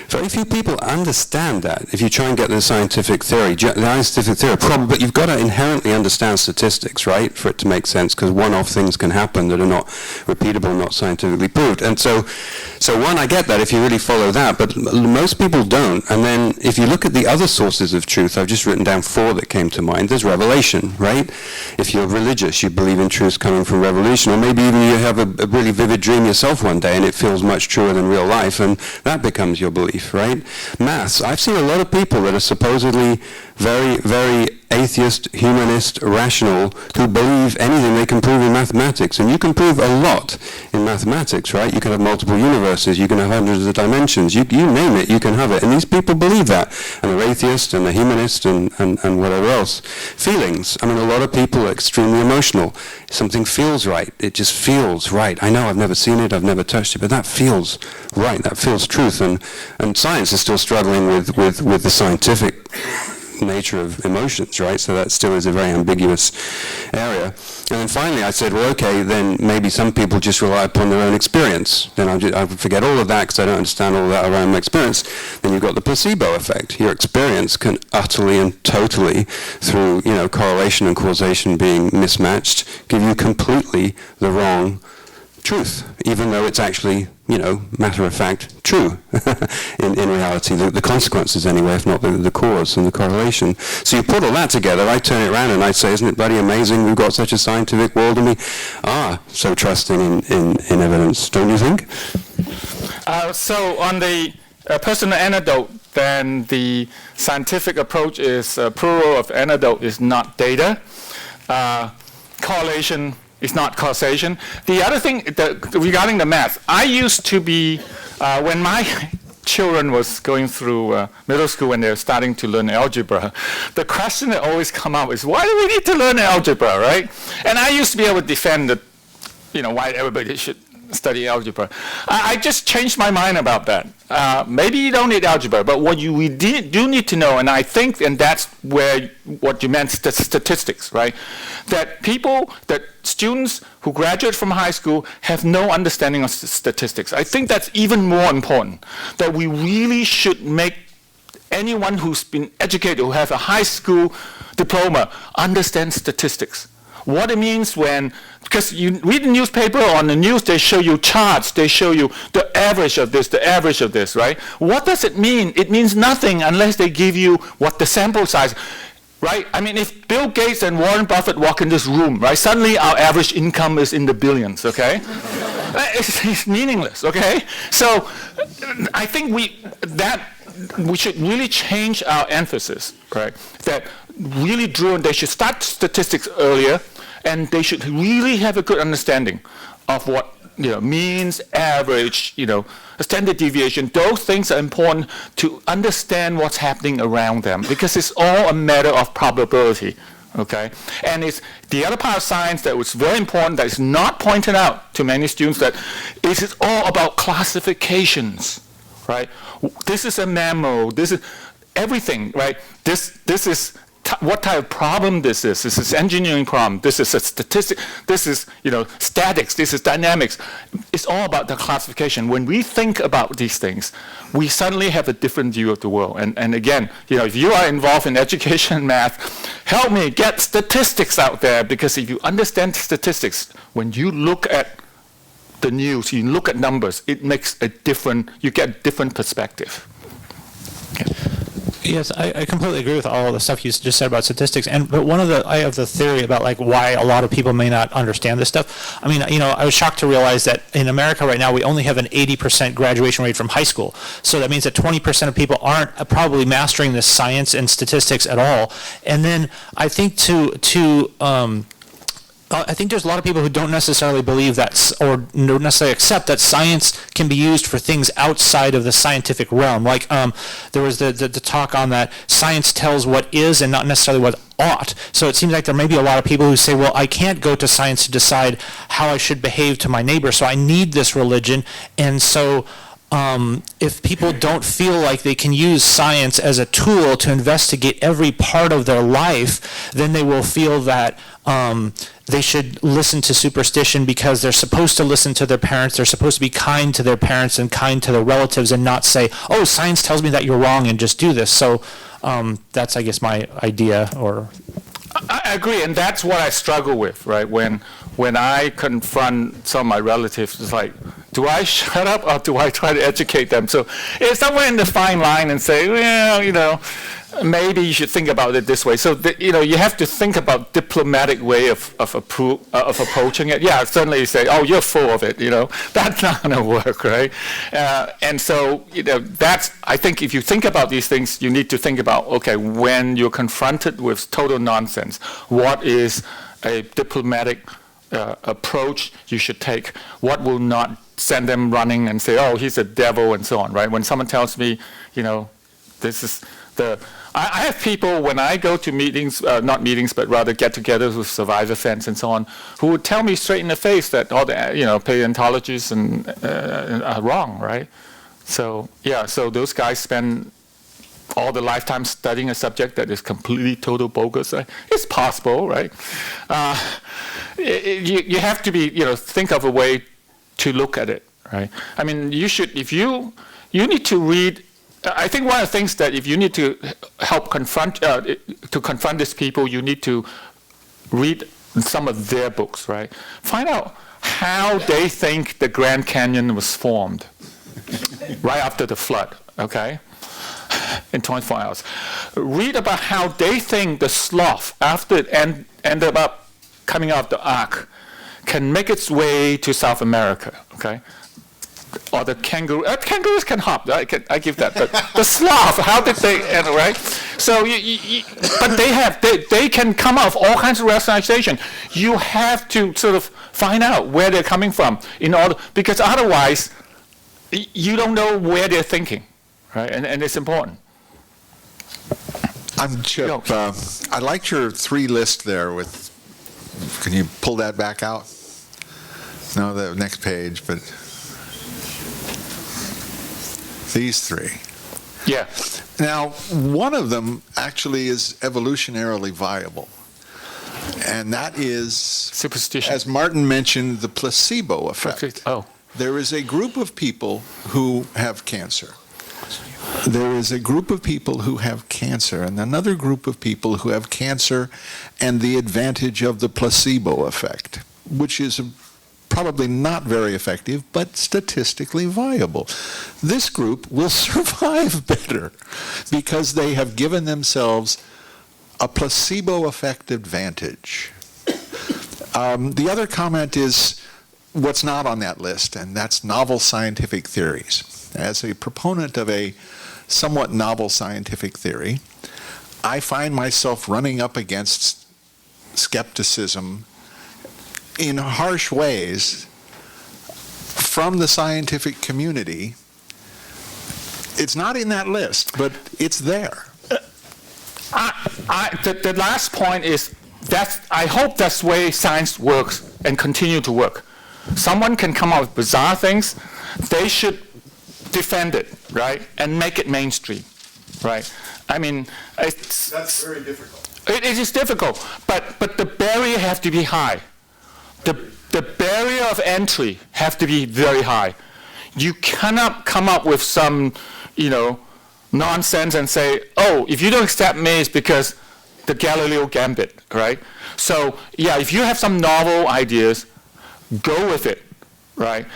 very few people understand that. If you try and get the scientific theory, probably, but you've got to inherently understand statistics, science, right, for it to make sense, because one-off things can happen that are not repeatable, not scientifically proved. And so one, I get that if you really follow that, but most people don't. And then if you look at the other sources of truth, I've just written down 4 that came to mind. There's revelation, right? If you're religious, you believe in truth coming from revelation, or maybe even you have a really vivid dream yourself one day and it feels much truer than real life, and that becomes your belief, right? Maths. I've seen a lot of people that are supposedly very, very atheist, humanist, rational, who believe anything they can prove in mathematics. And you can prove a lot in mathematics, right? You can have multiple universes, you can have hundreds of dimensions, you name it, you can have it. And these people believe that. And they're atheists, and they're humanists, and whatever else. Feelings. I mean, a lot of people are extremely emotional. Something feels right. It just feels right. I know I've never seen it, I've never touched it, but that feels right. That feels truth. And science is still struggling with the scientific nature of emotions, right? So that still is a very ambiguous area. And then finally I said, well, okay, then maybe some people just rely upon their own experience. Then I forget all of that because I don't understand all of that around my experience. Then you've got the placebo effect. Your experience can utterly and totally, through correlation and causation being mismatched, give you completely the wrong truth, even though it's actually, matter of fact, true in reality, the consequences anyway, if not the cause and the correlation. So you put all that together, I turn it around and I say, isn't it bloody amazing we've got such a scientific world, and we are so trusting in evidence, don't you think? So on the personal anecdote, then the scientific approach is plural of anecdote is not data. Correlation is not causation. The other thing regarding the math, I used to be, when my children was going through middle school and they're starting to learn algebra, the question that always come up is, why do we need to learn algebra, right? And I used to be able to defend that, why everybody should study algebra. I just changed my mind about that. Maybe you don't need algebra, but what we do need to know, and I think, and that's where what you meant, statistics, right? That students who graduate from high school have no understanding of statistics. I think that's even more important, that we really should make anyone who's been educated, who have a high school diploma, understand statistics. What it means because you read the newspaper or on the news, they show you charts, they show you the average of this, right? What does it mean? It means nothing unless they give you what the sample size, right? I mean, if Bill Gates and Warren Buffett walk in this room, right, suddenly our average income is in the billions, okay? It's meaningless, okay? So I think we should really change our emphasis, right? That really they should start statistics earlier, and they should really have a good understanding of what means, average, standard deviation. Those things are important to understand what's happening around them, because it's all a matter of probability. Okay, and it's the other part of science that was very important that is not pointed out to many students, that it is all about classifications, right? This is a mammal. This is everything, right? This is what type of problem this is. This is engineering problem. This is a statistic. This is statics. This is dynamics. It's all about the classification. When we think about these things, we suddenly have a different view of the world. And again, if you are involved in education and math, help me get statistics out there, because if you understand statistics, when you look at the news, you look at numbers, it makes you get a different perspective. Okay. Yes, I completely agree with all of the stuff you just said about statistics. But I have the theory about why a lot of people may not understand this stuff. I mean, I was shocked to realize that in America right now we only have an 80% graduation rate from high school. So that means that 20% of people aren't probably mastering this science and statistics at all. And then I think I think there's a lot of people who don't necessarily believe that, or don't necessarily accept that science can be used for things outside of the scientific realm. Like there was the talk on that science tells what is and not necessarily what ought. So it seems like there may be a lot of people who say, well, I can't go to science to decide how I should behave to my neighbor, so I need this religion. And so if people don't feel like they can use science as a tool to investigate every part of their life, then they will feel that they should listen to superstition because they're supposed to listen to their parents. They're supposed to be kind to their parents and kind to their relatives, and not say, oh, science tells me that you're wrong and just do this. So that's, I guess, my idea. Or I agree, and that's what I struggle with, right? When I confront some of my relatives, it's like, do I shut up or do I try to educate them? So it's somewhere in the fine line and say, well, maybe you should think about it this way. So you have to think about diplomatic way of approaching it. Yeah, certainly you say, oh, you're full of it. That's not going to work, right? And so that's, I think, if you think about these things, you need to think about, okay, when you're confronted with total nonsense, what is a diplomatic approach you should take? What will not send them running and say, oh, he's a devil and so on, right? When someone tells me, this is I have people, when I go to meetings, not meetings, but rather get-togethers with survivor fans and so on, who would tell me straight in the face that all the, paleontologists are wrong, right? So, so those guys spend all the lifetime studying a subject that is completely total bogus. It's possible, right? You have to be, think of a way to look at it, right? I mean, you need to read. I think one of the things that if you need to help confront these people, you need to read some of their books, right? Find out how they think the Grand Canyon was formed right after the flood, okay? In 24 hours. Read about how they think the sloth, after it ended up coming out of the ark, can make its way to South America, okay? Or the kangaroo. Kangaroos can hop. I give that. But the sloth, how did they? Right. So, but they can come up with all kinds of rationalization. You have to sort of find out where they're coming from because otherwise, you don't know where they're thinking, right? And it's important. I'm Chip. I liked your 3 list there. Can you pull that back out? No, the next page, but. These 3. Yeah. Now, one of them actually is evolutionarily viable. And that is, superstition. As Martin mentioned, the placebo effect. Oh. There is a group of people who have cancer. There is a group of people who have cancer, and another group of people who have cancer and the advantage of the placebo effect, which is probably not very effective, but statistically viable. This group will survive better because they have given themselves a placebo effect advantage. The other comment is what's not on that list, and that's novel scientific theories. As a proponent of a somewhat novel scientific theory, I find myself running up against skepticism in harsh ways from the scientific community. It's not in that list, but it's there. The last point is I hope that's the way science works and continue to work. Someone can come up with bizarre things, they should defend it, right, and make it mainstream, right? I mean, that's very difficult. It is difficult, but the barrier has to be high. The barrier of entry have to be very high. You cannot come up with some, nonsense and say, oh, if you don't accept me, it's because the Galileo Gambit, right? So, if you have some novel ideas, go with it, right?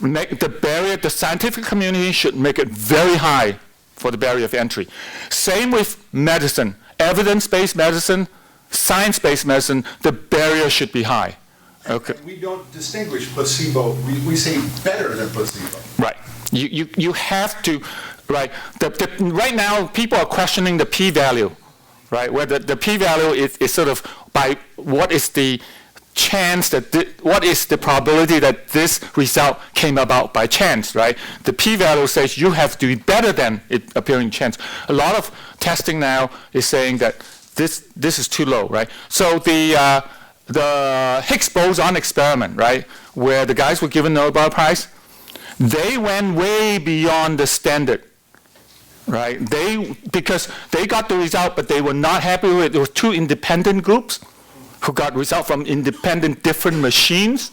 Make the barrier, the scientific community should make it very high for the barrier of entry. Same with medicine, evidence-based medicine, science-based medicine, the barrier should be high. Okay. And we don't distinguish placebo. We say better than placebo. Right. You have to, right? Right now, people are questioning the p-value, right? Where the p-value is sort of by what is the chance what is the probability that this result came about by chance, right? The p-value says you have to be better than it appearing chance. A lot of testing now is saying that this is too low, right? So the Higgs boson experiment, right, where the guys were given Nobel Prize, they went way beyond the standard, right? Because they got the result, but they were not happy with it. There were 2 independent groups who got result from independent different machines,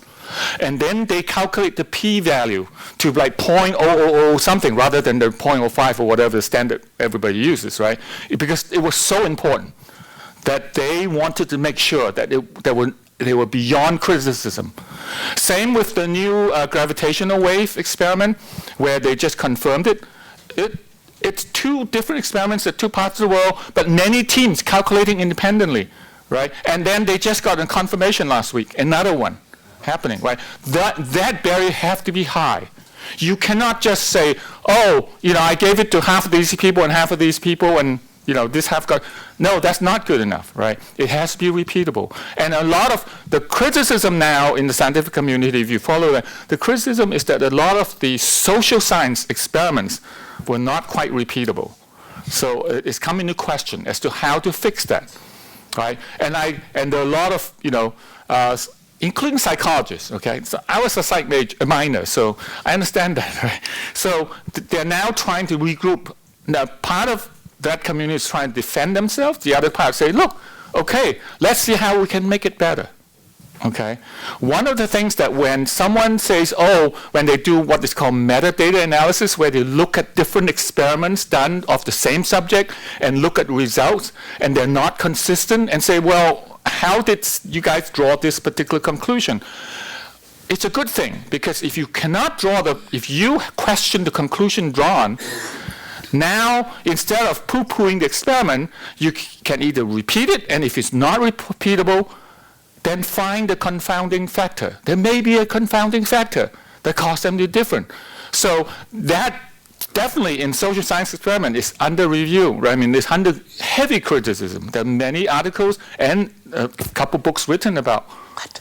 and then they calculate the p-value to like 0.000 something rather than the 0.05 or whatever the standard everybody uses, right? Because it was so important. that they wanted to make sure that they were beyond criticism. Same with the new gravitational wave experiment, where they just confirmed it. It's two different experiments at two parts of the world, but many teams calculating independently, right? And then they just got a confirmation last week, another one happening, right? That barrier has to be high. You cannot just say, oh, I gave it to half of these people and half of these people, and this half got. No, that's not good enough, right? It has to be repeatable. And a lot of the criticism now in the scientific community, if you follow that, the criticism is that a lot of the social science experiments were not quite repeatable. So it's come into question as to how to fix that, right? And there are a lot of, including psychologists, okay? So I was a psych minor, so I understand that, right? So they're now trying to regroup. Now, part of that community is trying to defend themselves. The other part say, look, okay, let's see how we can make it better, okay? One of the things that when someone says, when they do what is called metadata analysis, where they look at different experiments done of the same subject and look at results, and they're not consistent, and say, well, how did you guys draw this particular conclusion? It's a good thing, because if you cannot if you question the conclusion drawn, now, instead of poo-pooing the experiment, you can either repeat it, and if it's not repeatable, then find the confounding factor. There may be a confounding factor that causes them to be different. So that definitely in social science experiment is under review, right? I mean, it's under heavy criticism. There are many articles and a couple books written about,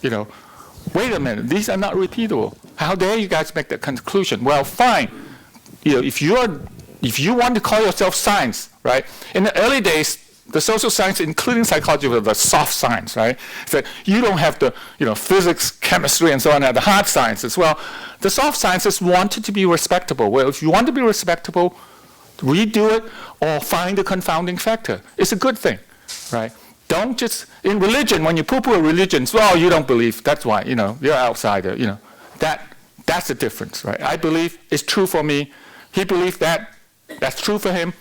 wait a minute, these are not repeatable. How dare you guys make that conclusion? Well, fine. If you want to call yourself science, right? In the early days, the social science, including psychology, was the soft science, right? So you don't have the, physics, chemistry, and so on, the hard sciences. Well, the soft sciences wanted to be respectable. Well, if you want to be respectable, redo it or find a confounding factor. It's a good thing, right? Don't just, in religion, when you poo-poo a religion, well, you don't believe, that's why, you're an outsider, That's the difference, right? I believe it's true for me. He believes that's true for him.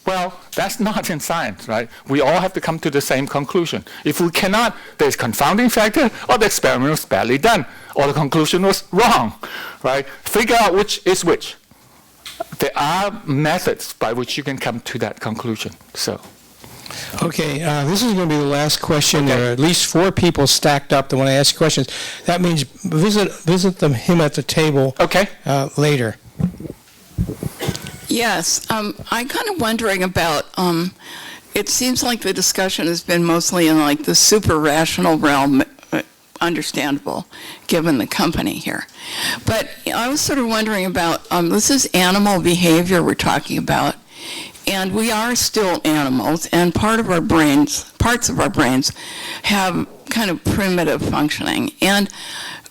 Well, that's not in science, right? We all have to come to the same conclusion. If we cannot, there's confounding factor, or the experiment was badly done, or the conclusion was wrong, right? Figure out which is which. There are methods by which you can come to that conclusion. So. Okay, this is going to be the last question. Okay. There are at least 4 people stacked up that want to ask questions. That means visit him at the table later. Yes, I'm kind of wondering about, it seems like the discussion has been mostly in like the super rational realm, understandable given the company here. But I was sort of wondering about, this is animal behavior we're talking about, and we are still animals, and parts of our brains have kind of primitive functioning. And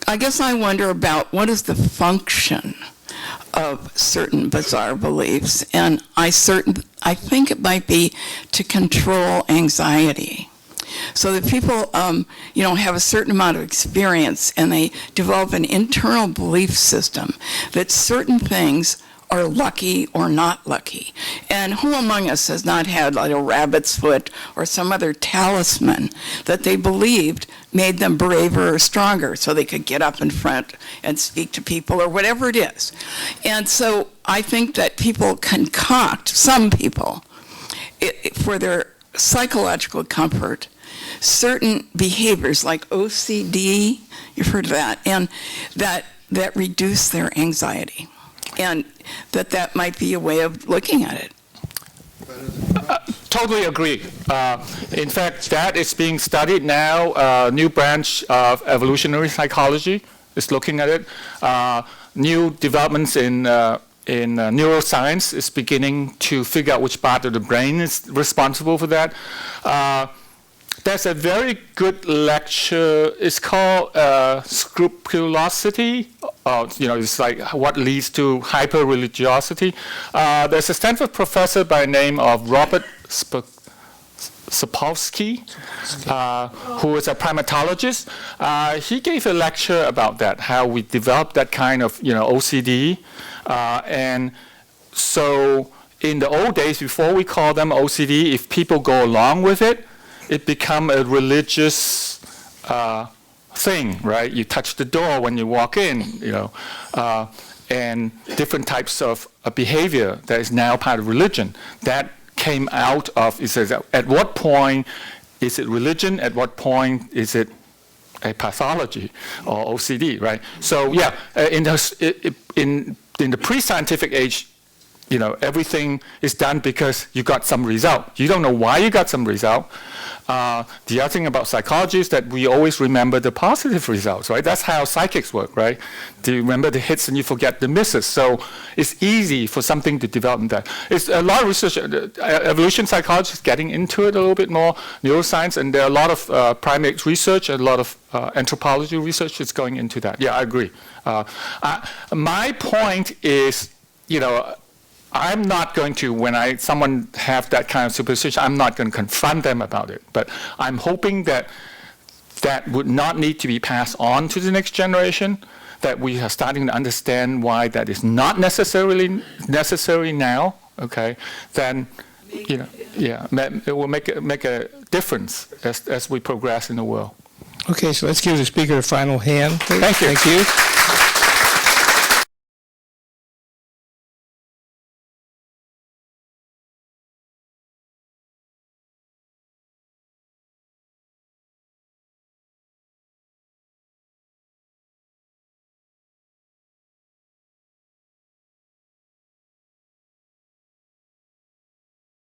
I guess I wonder about what is the function of certain bizarre beliefs, and I think it might be to control anxiety. So that people, have a certain amount of experience, and they develop an internal belief system that certain things are lucky or not lucky. And who among us has not had like a rabbit's foot or some other talisman that they believed made them braver or stronger so they could get up in front and speak to people or whatever it is. And so I think that people concoct, some people, for their psychological comfort, certain behaviors like OCD, you've heard of that, and that reduce their anxiety. And that might be a way of looking at it. Totally agree. In fact, that is being studied now. A new branch of evolutionary psychology is looking at it. New developments in neuroscience is beginning to figure out which part of the brain is responsible for that. There's a very good lecture. It's called Scrupulosity. It's like what leads to hyper-religiosity. There's a Stanford professor by the name of Robert Sapolsky, who is a primatologist. He gave a lecture about that, how we developed that kind of OCD. And so in the old days, before we call them OCD, if people go along with it, it become a religious thing, right? You touch the door when you walk in, and different types of behavior that is now part of religion. That came out of, it says, at what point is it religion? At what point is it a pathology or OCD, right? So yeah, in the pre-scientific age, everything is done because you got some result. You don't know why you got some result. The other thing about psychology is that we always remember the positive results, right? That's how psychics work, right? Do you remember the hits and you forget the misses? So it's easy for something to develop in that. It's a lot of research. Evolution psychology is getting into it a little bit more, neuroscience, and there are a lot of primate research, and a lot of anthropology research that's going into that. Yeah, I agree. My point is, I'm not going to, when someone have that kind of superstition, I'm not going to confront them about it. But I'm hoping that would not need to be passed on to the next generation, that we are starting to understand why that is not necessarily necessary now, okay? Then, it will make a difference as we progress in the world. Okay, so let's give the speaker a final hand, please. Thank you. Thank you.